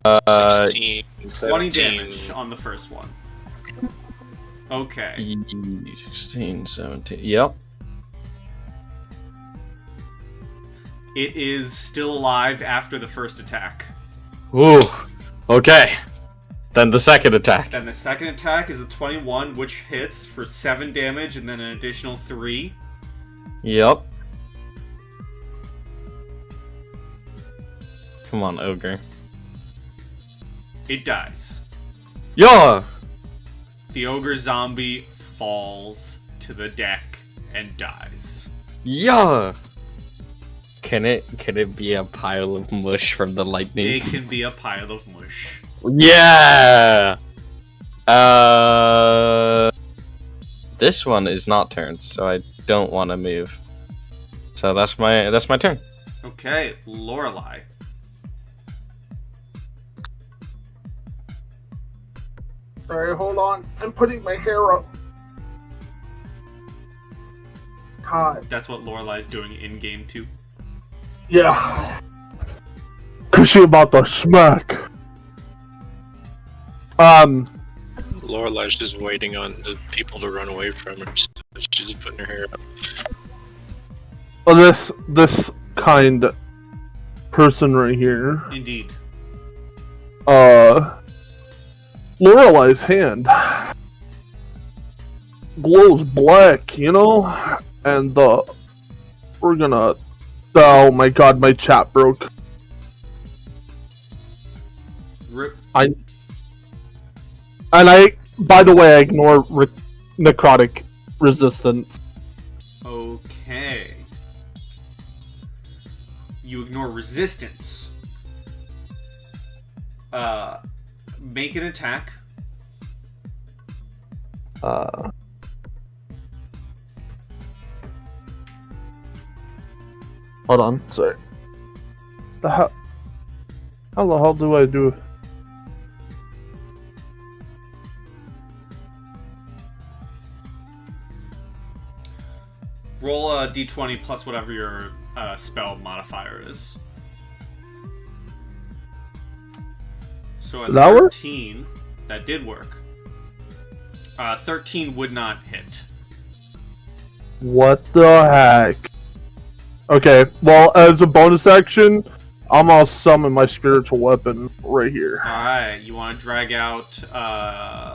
16, 20 17. damage on the first one. Okay. 16, 17. Yep. It is still alive after the first attack. Ooh. Okay. Then the second attack. Then the second attack is a 21, which hits for 7 damage and then an additional 3. Yep. Come on, ogre. It dies. Yeah. The ogre zombie falls to the deck and dies. Yeah. Can it be a pile of mush from the lightning? It can be a pile of mush. Yeah. This one is not turned, so I don't want to move. So that's my turn. Okay, Lorelei. Alright, hold on. I'm putting my hair up. Time. That's what Lorelei's doing in game 2. Yeah. Cause she about to smack. Lorelei's just waiting on the people to run away from her. So she's just putting her hair up. Well, this kind person right here. Indeed. Lorelei's hand glows black, you know, and we're gonna. Oh my god, my chat broke. Rip. By the way, I ignore necrotic resistance. Okay. You ignore resistance. Make an attack. Hold on, sorry. How the hell do I do? Roll a d20 plus whatever your spell modifier is. So at That work? 13, that did work. 13 would not hit. What the heck? Okay, well, as a bonus action, I'm gonna summon my spiritual weapon right here. Alright, you want to drag out,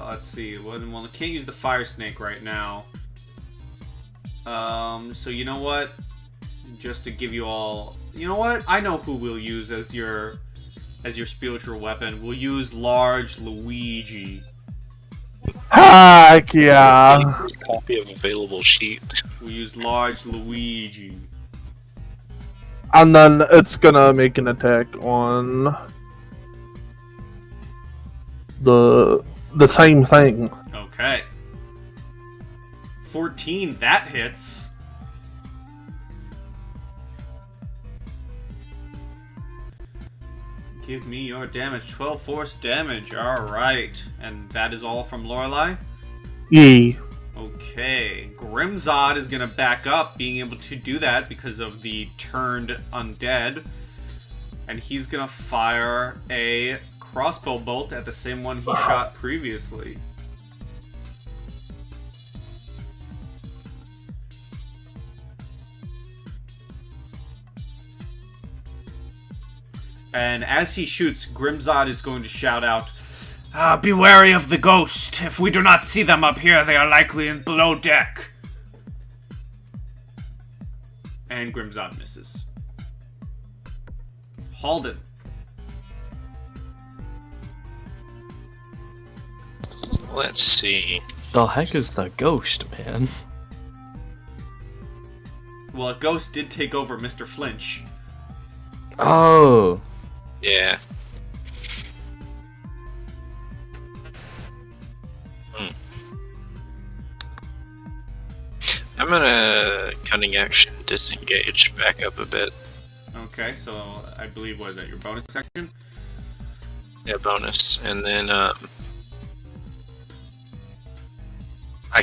let's see, well, I can't use the fire snake right now. So you know what? Just to give you all, you know what? I know who we'll use as your spiritual weapon. We'll use Large Luigi. Heck yeah! Copy of available sheet. We'll use Large Luigi. And then it's gonna make an attack on the same thing. Okay. 14, that hits. Give me your damage. 12 force damage. Alright. And that is all from Lorelei? Yee. Okay. Grimzod is going to back up, being able to do that because of the turned undead. And he's going to fire a crossbow bolt at the same one he shot previously. And as he shoots, Grimzod is going to shout out, "Be wary of the ghost. If we do not see them up here, they are likely in below deck." And Grimzod misses. Halden. Let's see. The heck is the ghost, man? Well, a ghost did take over Mr. Flinch. Oh. Yeah. I'm gonna cunning action disengage back up a bit. Okay, so I believe, was that your bonus section? Yeah, bonus. And then I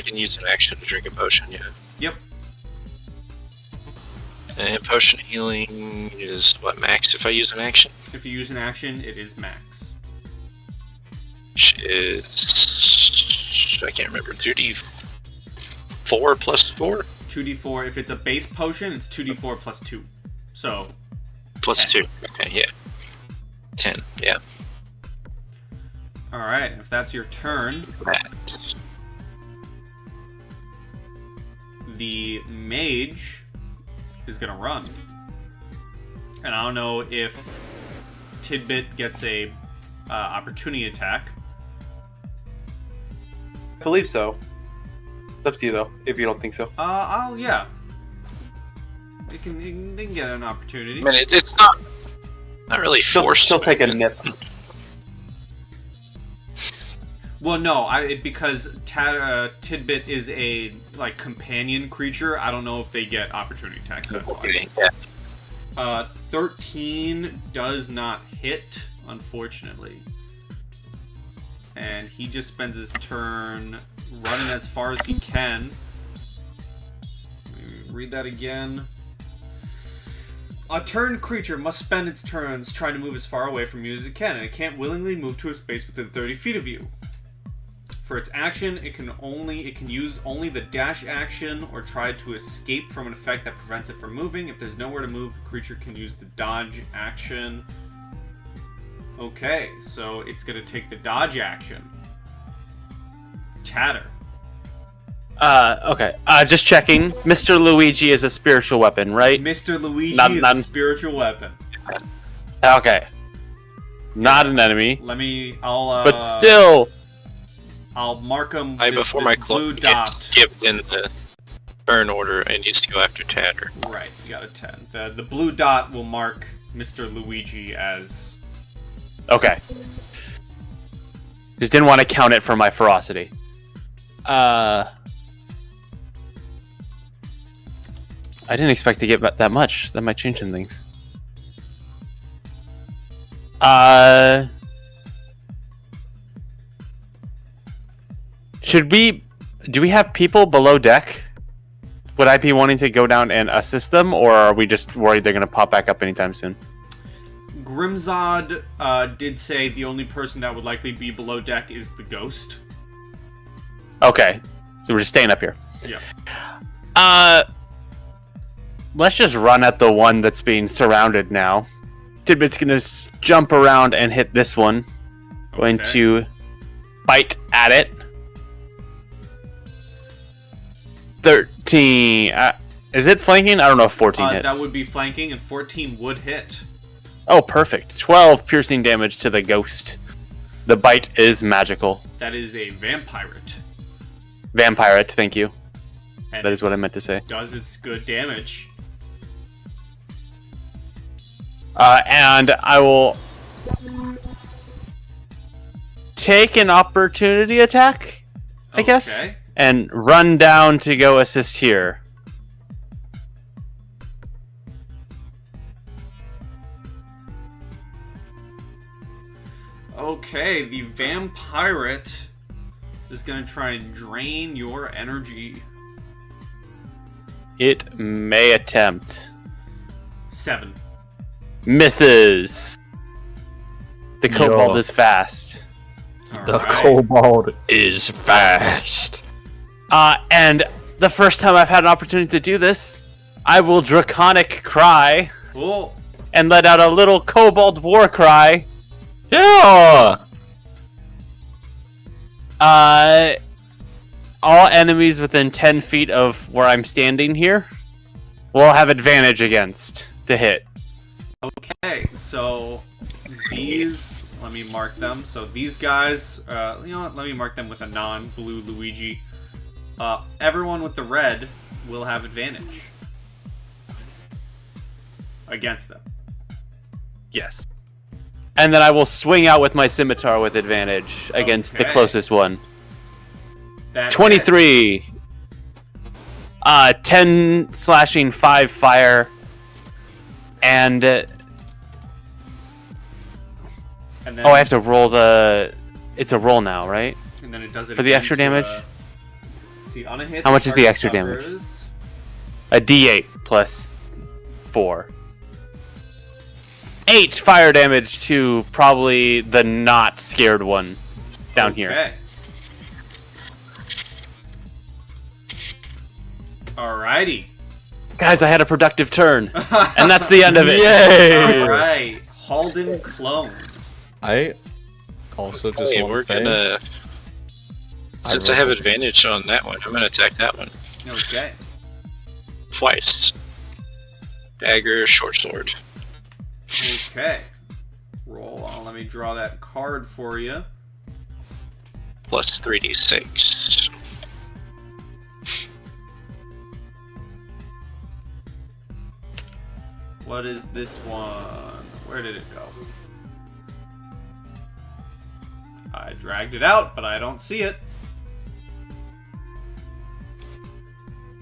can use an action to drink a potion, yeah. Yep. And potion healing is what, max if I use an action? If you use an action, it is max. Which is, I can't remember, 2d4 plus 4? 2d4. If it's a base potion, it's 2d4 plus 2. So plus 2. Okay, yeah. 10, yeah. Alright, if that's your turn, That. the mage is gonna run. And I don't know if Tidbit gets a opportunity attack. I believe so. It's up to you though, if you don't think so. Yeah. They can get an opportunity. I mean, it's not really forced. She'll take a nip. Well, no, because Tidbit is a companion creature. I don't know if they get opportunity attacks. That's why. Okay, yeah. 13 does not hit, unfortunately. And he just spends his turn running as far as he can. Read that again. A turned creature must spend its turns trying to move as far away from you as it can, and it can't willingly move to a space within 30 feet of you. For its action, it can use only the dash action or try to escape from an effect that prevents it from moving. If there's nowhere to move, the creature can use the dodge action. Okay, so it's going to take the dodge action. Tatter. Okay. Just checking. Mr. Luigi is a spiritual weapon, right? Mr. Luigi Not- is not- a spiritual weapon. Okay. Not an enemy, But but still. I'll mark him Before this my blue cloak dot. gets skipped in the turn order, it needs to go after Tatter. Right, you got a 10. The blue dot will mark Mr. Luigi as... Okay. Just didn't want to count it for my ferocity. I didn't expect to get that much. That might change some things. Do we have people below deck? Would I be wanting to go down and assist them, or are we just worried they're going to pop back up anytime soon? Grimzod did say the only person that would likely be below deck is the ghost. Okay, so we're just staying up here. Yeah. Let's just run at the one that's being surrounded now. Tidbit's gonna jump around and hit this one. Going Okay. to bite at it. 13. Is it flanking? I don't know if 14 hits. That would be flanking, and 14 would hit. Oh, perfect. 12 piercing damage to the ghost. The bite is magical. That is a vampirate. Vampirate, thank you. And That is what I meant to say. does its good damage. And I will take an opportunity attack, I guess, Okay. and run down to go assist here. Okay, the vampirate is going to try and drain your energy. It may attempt. 7. Misses. The kobold Yo. is fast. The Alright. kobold is fast. And the first time I've had an opportunity to do this, I will draconic cry Cool. and let out a little kobold war cry. Yeah. All enemies within 10 feet of where I'm standing here will have advantage against to hit. Okay, so these, let me mark them. So these guys, you know what, let me mark them with a non-blue Luigi. Everyone with the red will have advantage against them. Yes. And then I will swing out with my scimitar with advantage against the Okay. closest one. That 23. hits. 10 slashing, 5 fire. And And then, I have to roll the. It's a roll now, right? and then it does it for the again extra to, damage? See, on a hit, How much is the target extra damage? suffers- A D8 plus 4. 8 fire damage to probably the not scared one down here. Okay. Alrighty. Guys, I had a productive turn, and that's the end of it. Yay! Alright, Halden clone. I also just Okay, want we're to say, gonna. Since I have advantage on that one, I'm gonna attack that one Okay. twice. Dagger, short sword. Okay. Roll on. Let me draw that card for you. Plus 3d6. What is this one? Where did it go? I dragged it out, but I don't see it.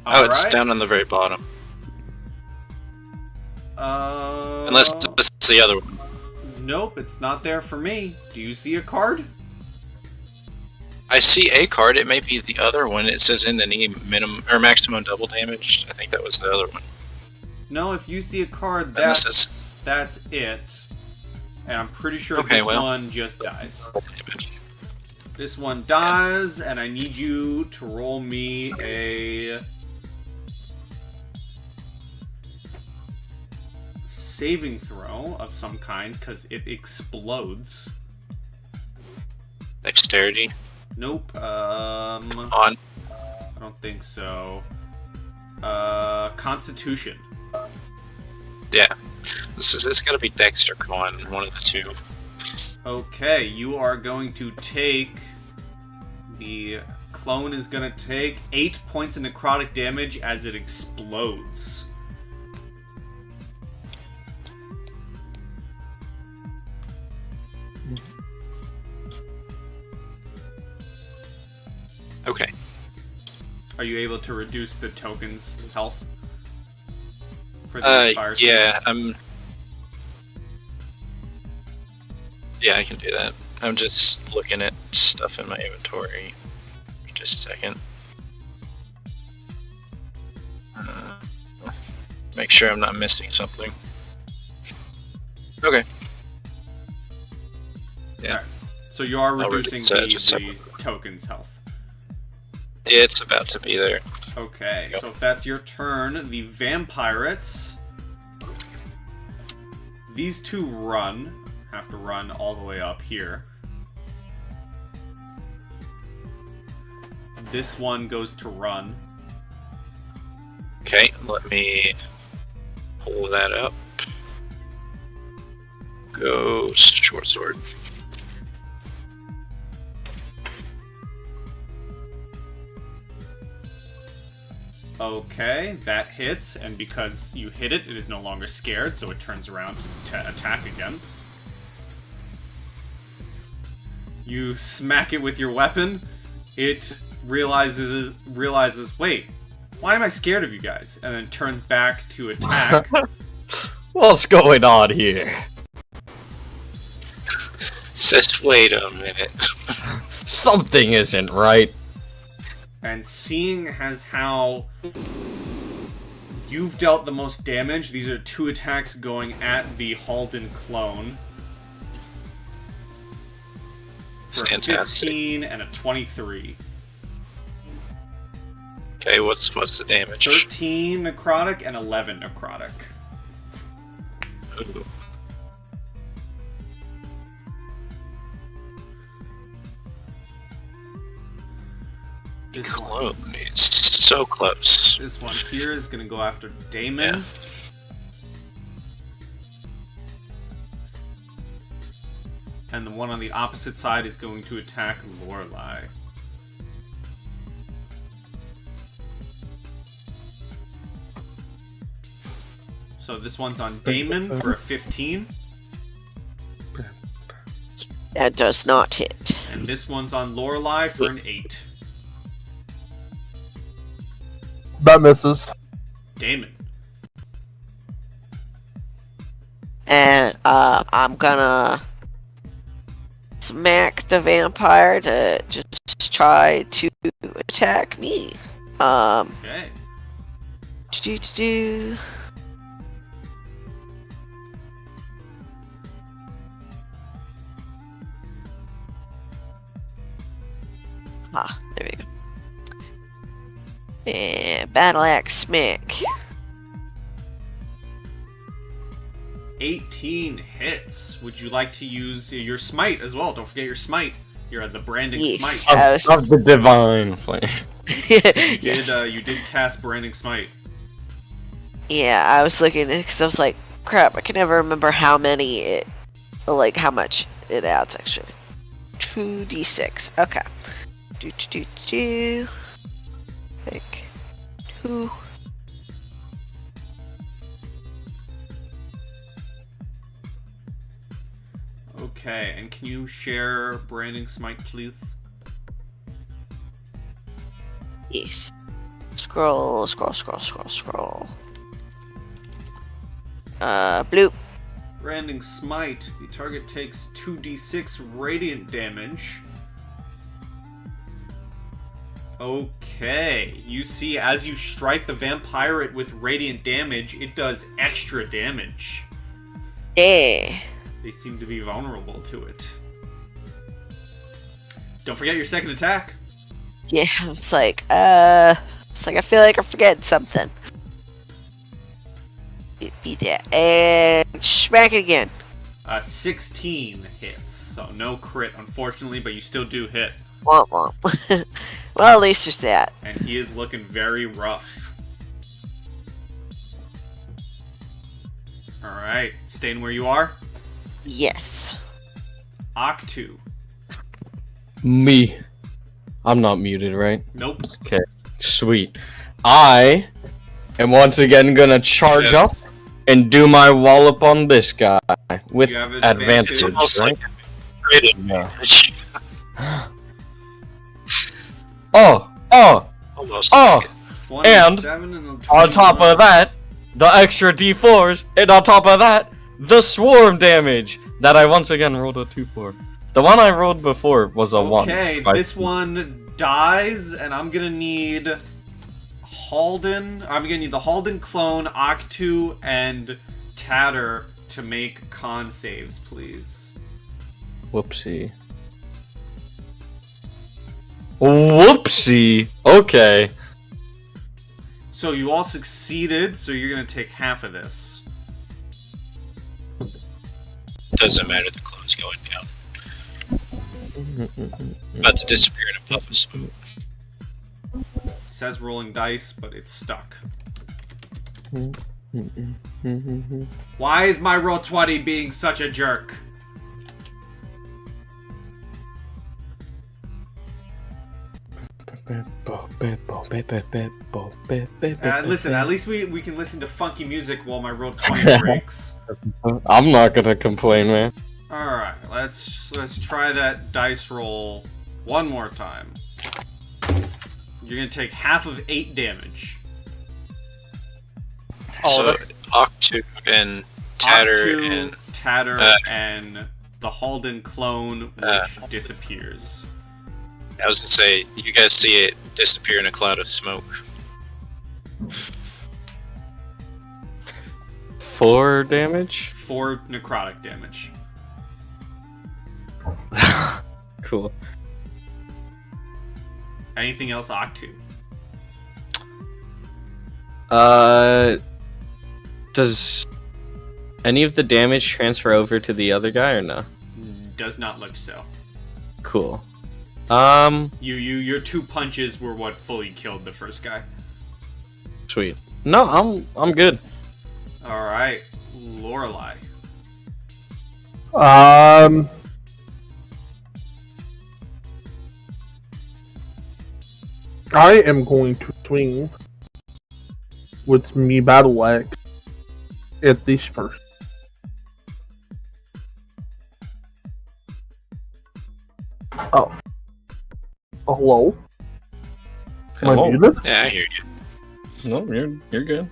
Oh, it's Alright. down on the very bottom. Uh, Unless it's the other one. Nope, it's not there for me. Do you see a card? I see a card. It may be the other one. It says in the knee minimum or maximum double damage. I think that was the other one. No, if you see a card, Unless that's it. And I'm pretty sure Okay, this well. one just dies. Damage. This one dies, and I need you to roll me a saving throw of some kind, because it explodes. Dexterity Nope. on. I don't think so. Constitution. Yeah. It's gotta be Dex or Con, one of the two. Okay, you are going to take... The clone is going to take 8 points of necrotic damage as it explodes. Okay. Are you able to reduce the token's health? For the fire Yeah, Yeah, I can do that. I'm just looking at stuff in my inventory for just a second. Make sure I'm not missing something. Okay. Yeah. Alright. So you are I'll reducing reduce that just the separately. token's health. It's about to be there. Okay, Yep. so if that's your turn, the vampirates... These two have to run all the way up here. This one goes to run. Okay, let me pull that up. Go short sword. Okay, that hits, and because you hit it, it is no longer scared, so it turns around to attack again. You smack it with your weapon, it realizes, wait, why am I scared of you guys? And then turns back to attack. what's going on here? Says, wait a minute. Something isn't right. And seeing as how you've dealt the most damage, these are 2 attacks going at the Halden clone. For a Fantastic. 15 and a 23. Okay, what's the damage? 13 necrotic and 11 necrotic. Ooh. This Clone is so close. This one here is going to go after Damon. Yeah. And the one on the opposite side is going to attack Lorelei. So this one's on Damon for a 15. That does not hit. And this one's on Lorelei for an 8. That misses. Damon. And I'm gonna smack the vampire to just try to attack me. Okay. Do. There we go. And battle axe smack. 18 hits. Would you like to use your smite as well? Don't forget your smite. You're the branding Yes. smite. Of the divine flame. Yes. You did cast branding smite. Yeah, I was looking because I was like, crap, I can never remember how how much it adds actually. 2d6. Okay. Do. Think. 2. Okay, and can you share branding smite, please? Yes. Scroll. Bloop. Branding smite. The target takes 2d6 radiant damage. Okay. You see, as you strike the vampirate with radiant damage, it does extra damage. Yeah. They seem to be vulnerable to it. Don't forget your second attack. Yeah, it's like I feel like I'm forgetting something. Be that. And smack it again. 16 hits. So no crit, unfortunately, but you still do hit. Womp womp. Well, at least there's that. And he is looking very rough. Alright, staying where you are. Yes. Octu. Me. I'm not muted, right? Nope. Okay, sweet. I am once again gonna charge up and do my wallop on this guy with You have advantage. advantage. Almost right? like crit Yeah. damage. Oh! Almost. Oh! 27 and On top of that, the extra d4s, and on top of that, the swarm damage that I once again rolled a 2 for. The one I rolled before was a 1. Okay, this one dies, and I'm gonna need Halden. I'm gonna need the Halden clone, Octu, and Tatter to make con saves, please. Whoopsie. Whoopsie! Okay. So you all succeeded, so you're gonna take half of this. Doesn't matter, the clone's going down. About to disappear in a puff of smoke. It says rolling dice, but it's stuck. Why is my roll 20 being such a jerk? Listen, at least we can listen to funky music while my roll 20 breaks. I'm not gonna complain, man. Alright, let's try that dice roll one more time. You're gonna take half of 8 damage. All of So, us. Octu and Tatter Octu, and Tatter, and the Halden clone, which disappears. I was gonna say, you guys see it disappear in a cloud of smoke. 4 damage? 4 necrotic damage. Cool. Anything else, Octu? Does any of the damage transfer over to the other guy or no? Does not look so. Cool. Your 2 punches were what fully killed the first guy. Sweet. No, I'm good. Alright, Lorelei. I am going to swing with me battle axe at this person. Oh. Hello? Am I Hello? muted? Yeah, I hear you. No, you're good.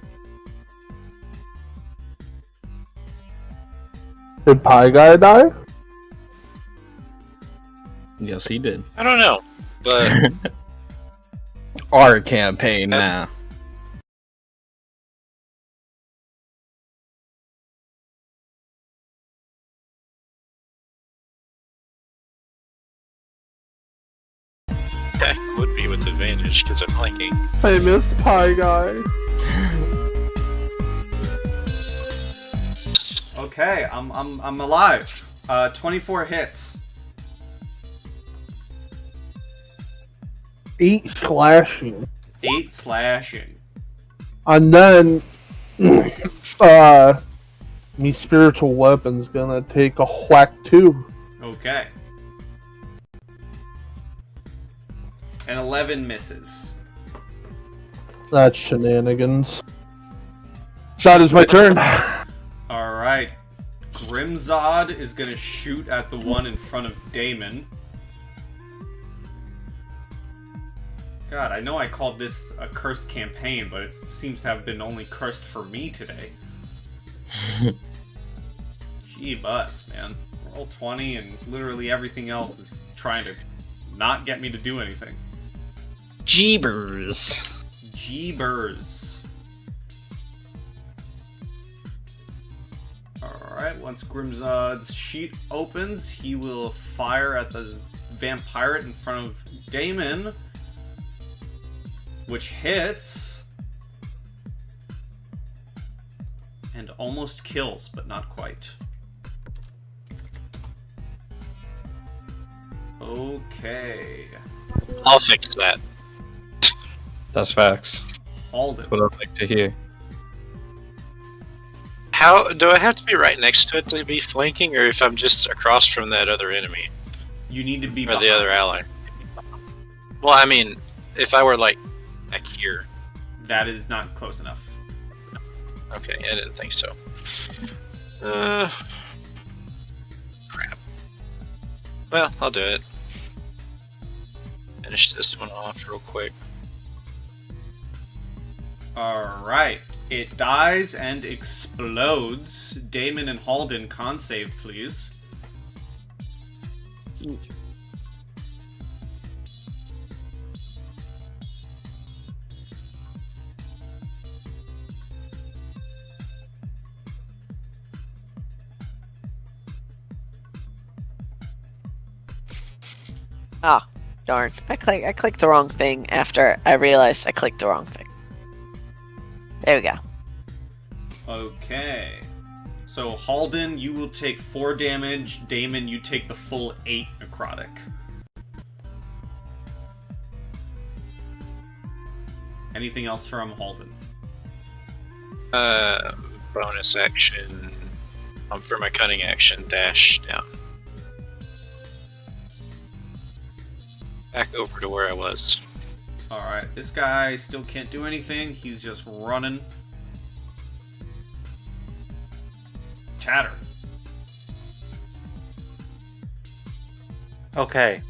Did Pie Guy die? Yes, he did. I don't know, but Our campaign now. that would be with advantage because I'm flanking. I missed Pie Guy. Okay, I'm alive. 24 hits. 8 slashing. 8 slashing. And then, me spiritual weapon's gonna take a whack too. Okay. And 11 misses. That's shenanigans. That is my turn. Alright. Grimzod is gonna shoot at the one in front of Damon. God, I know I called this a cursed campaign, but it seems to have been only cursed for me today. Gee bus, man. Roll 20 and literally everything else is trying to not get me to do anything. Jeebers. Jeebers. Alright, once Grimzod's sheet opens, he will fire at the vampire in front of Damon, which hits and almost kills, but not quite. Okay. I'll fix that. That's facts. Alden. That's what I'd like to hear. How do I have to be right next to it to be flanking, or if I'm just across from that other enemy You need to be or behind. the other ally? Well, I mean, if I were like back here. That is not close enough. Okay, I didn't think so. Crap. Well, I'll do it. Finish this one off real quick. Alright. It dies and explodes. Damon and Halden, con save, please. Ah, darn. I clicked the wrong thing after I realized I clicked the wrong thing. There we go. Okay. So, Halden, you will take 4 damage. Damon, you take the full 8 necrotic. Anything else from Halden? Bonus action. For my cunning action, dash down. Back over to where I was. Alright, this guy still can't do anything. He's just running. Chatter. Okay.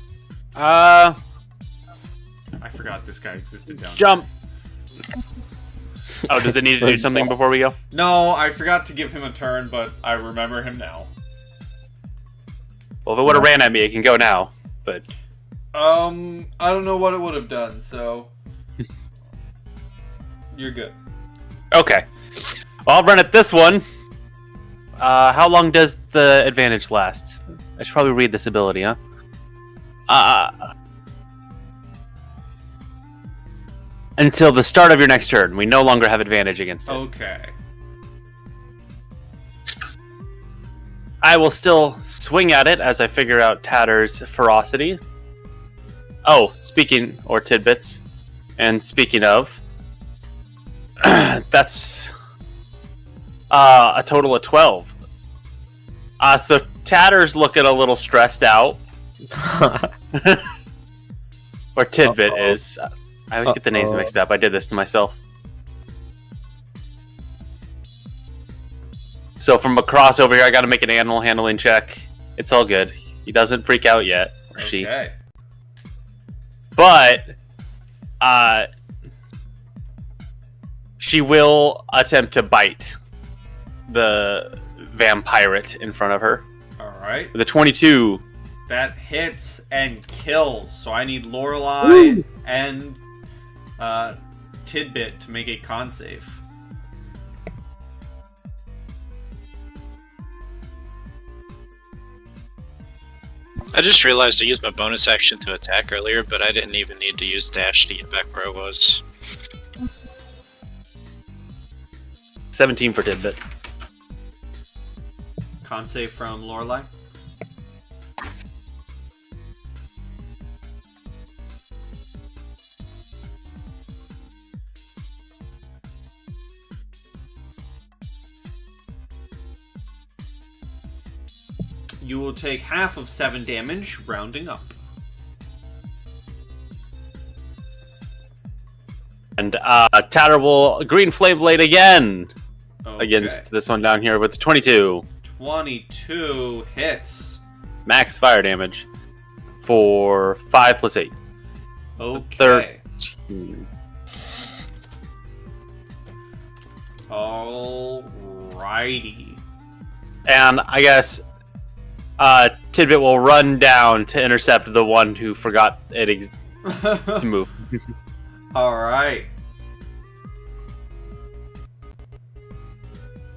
I forgot this guy existed down Jump. Oh, does it need to do something before we go? there. No, I forgot to give him a turn, but I remember him now. Well, if it would have ran at me, it can go now. But I don't know what it would have done, so... You're good. okay. Well, I'll run at this one. How long does the advantage last? I should probably read this ability, huh? Until the start of your next turn. We no longer have advantage against it. Okay. I will still swing at it as I figure out Tatter's ferocity. Oh, or tidbits. And speaking of, that's a total of 12. So Tatter's looking a little stressed out. Or Tidbit is. I always get the names mixed up. I did this to myself. So from across over here, I got to make an animal handling check. It's all good. He doesn't freak out yet, or she. Okay. But she will attempt to bite the vampirate in front of her. Alright. With a 22. That hits and kills. So I need Lorelei and Tidbit to make a con save. I just realized I used my bonus action to attack earlier, but I didn't even need to use dash to get back where I was. 17 for Tidbit. Con save from Lorelei. You will take half of 7 damage, rounding up. And Tatterable Green Flame Blade again Okay. against this one down here with 22. 22 hits. Max fire damage for 5 plus 8. Okay. 13. Alrighty. And I guess Tidbit will run down to intercept the one who forgot it to move. Alright.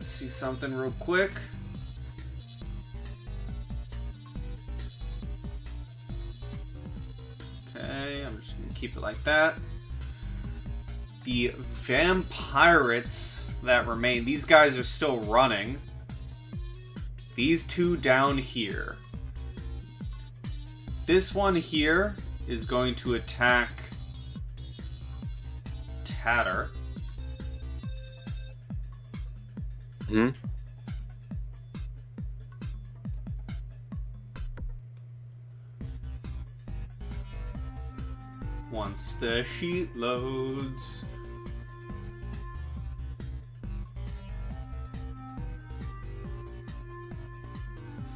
See something real quick. Okay, I'm just gonna keep it like that. The vampirates that remain, these guys are still running. These two down here. This one here is going to attack Tatter. Hmm? Once the sheet loads.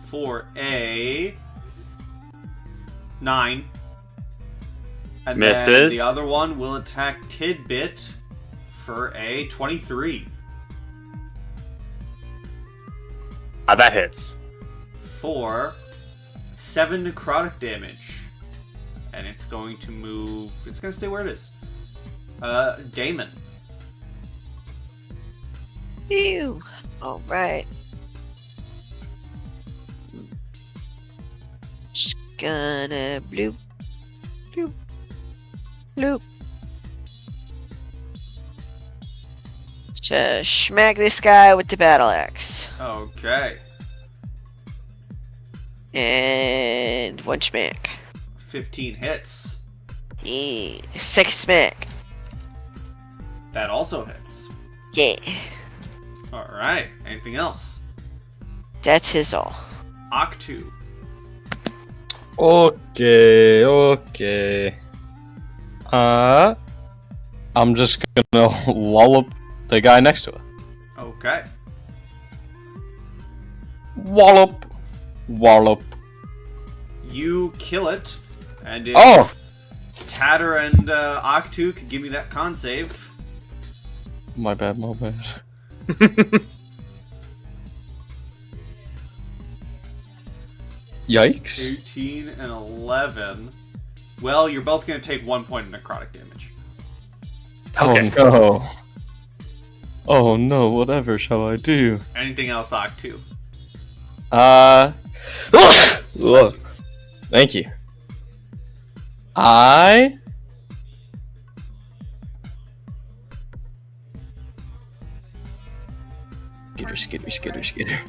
For a 9. And Misses. then the other one will attack Tidbit for a 23. That hits. For 7 necrotic damage. And it's going to move. It's going to stay where it is. Damon. Ew. Alright. Just gonna bloop. Bloop. Bloop. Just smack this guy with the battle axe. Okay. And one smack. 15 hits. Yeah. Second smack. That also hits. Yeah. Alright. Anything else? That's his all. Octu. Okay, okay. I'm just gonna wallop the guy next to it. Okay. Wallop. Wallop. You kill it. And if Oh! Tatter and Octu could give me that con save. My bad, my bad. Yikes. 18 and 11. Well, you're both going to take 1 point of necrotic damage. Okay. Oh no. Oh no, whatever shall I do? Anything else, Octu? Ugh. Thank you. Skitter.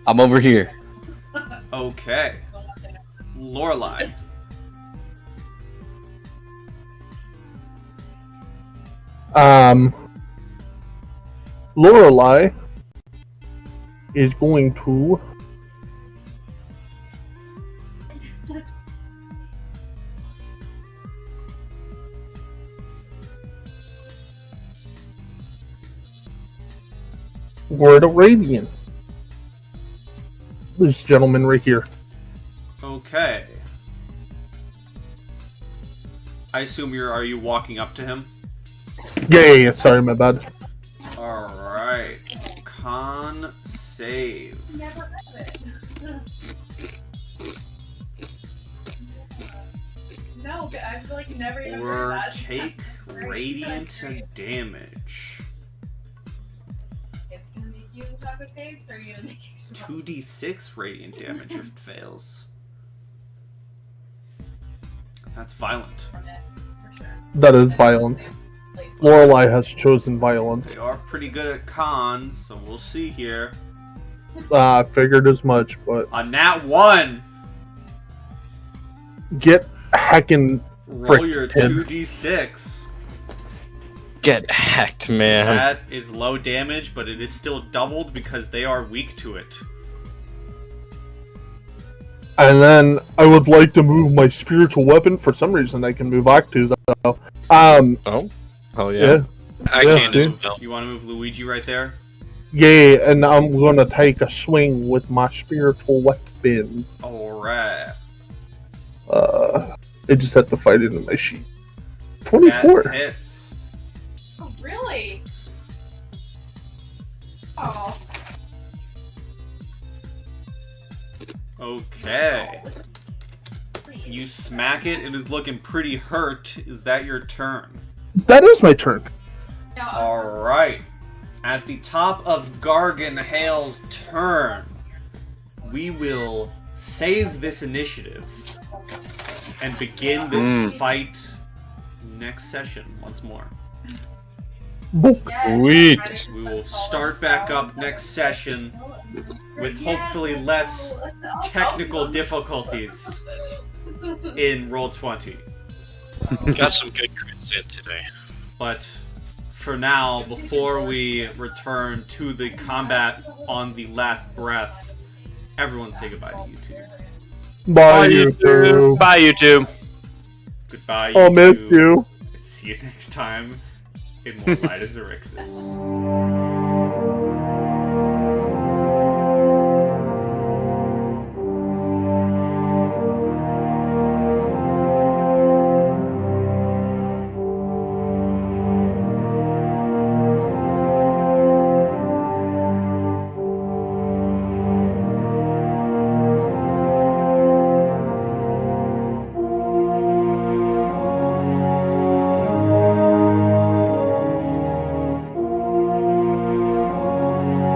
I'm over here. Okay. Lorelei. Lorelei is going to Word of Radiant. This gentleman right here. Okay. I assume are you walking up to him? Yeah. Sorry, my bad. Alright. Con save. Never read it. No, but I feel like you never even heard Or that. take radiant damage. It's gonna make you chocolate cakes, or are you gonna make yourself? 2d6 radiant damage if it fails. That's violent. From it, for sure. That is violence. Like, Lorelei has chosen violence. They are pretty good at con, so we'll see here. Figured as much, but A nat 1. get heckin' Roll your Frickin'. 2d6. Get hacked, man. That is low damage, but it is still doubled because they are weak to it. And then I would like to move my spiritual weapon. For some reason, I can move Octu though. Oh yeah. I Yeah, can as see? well. You want to move Luigi right there? Yeah, and I'm gonna take a swing with my spiritual weapon. Alright. I just have to fight it in my sheet. 24. That hits. Oh, really? Oh. Okay. You smack it. It is looking pretty hurt. Is that your turn? That is my turn. Now, Alright. At the top of Gargenhale's turn, we will save this initiative and begin this fight next session once more. Book. Sweet. We will start back up next session with hopefully less technical difficulties in Roll20. Got some good crits in today. But for now, before we return to the combat on the last breath, everyone say goodbye to YouTube. Bye, YouTube. Bye, YouTube. Goodbye, I'll miss YouTube. you. See you next time in more Light as Xaryxis.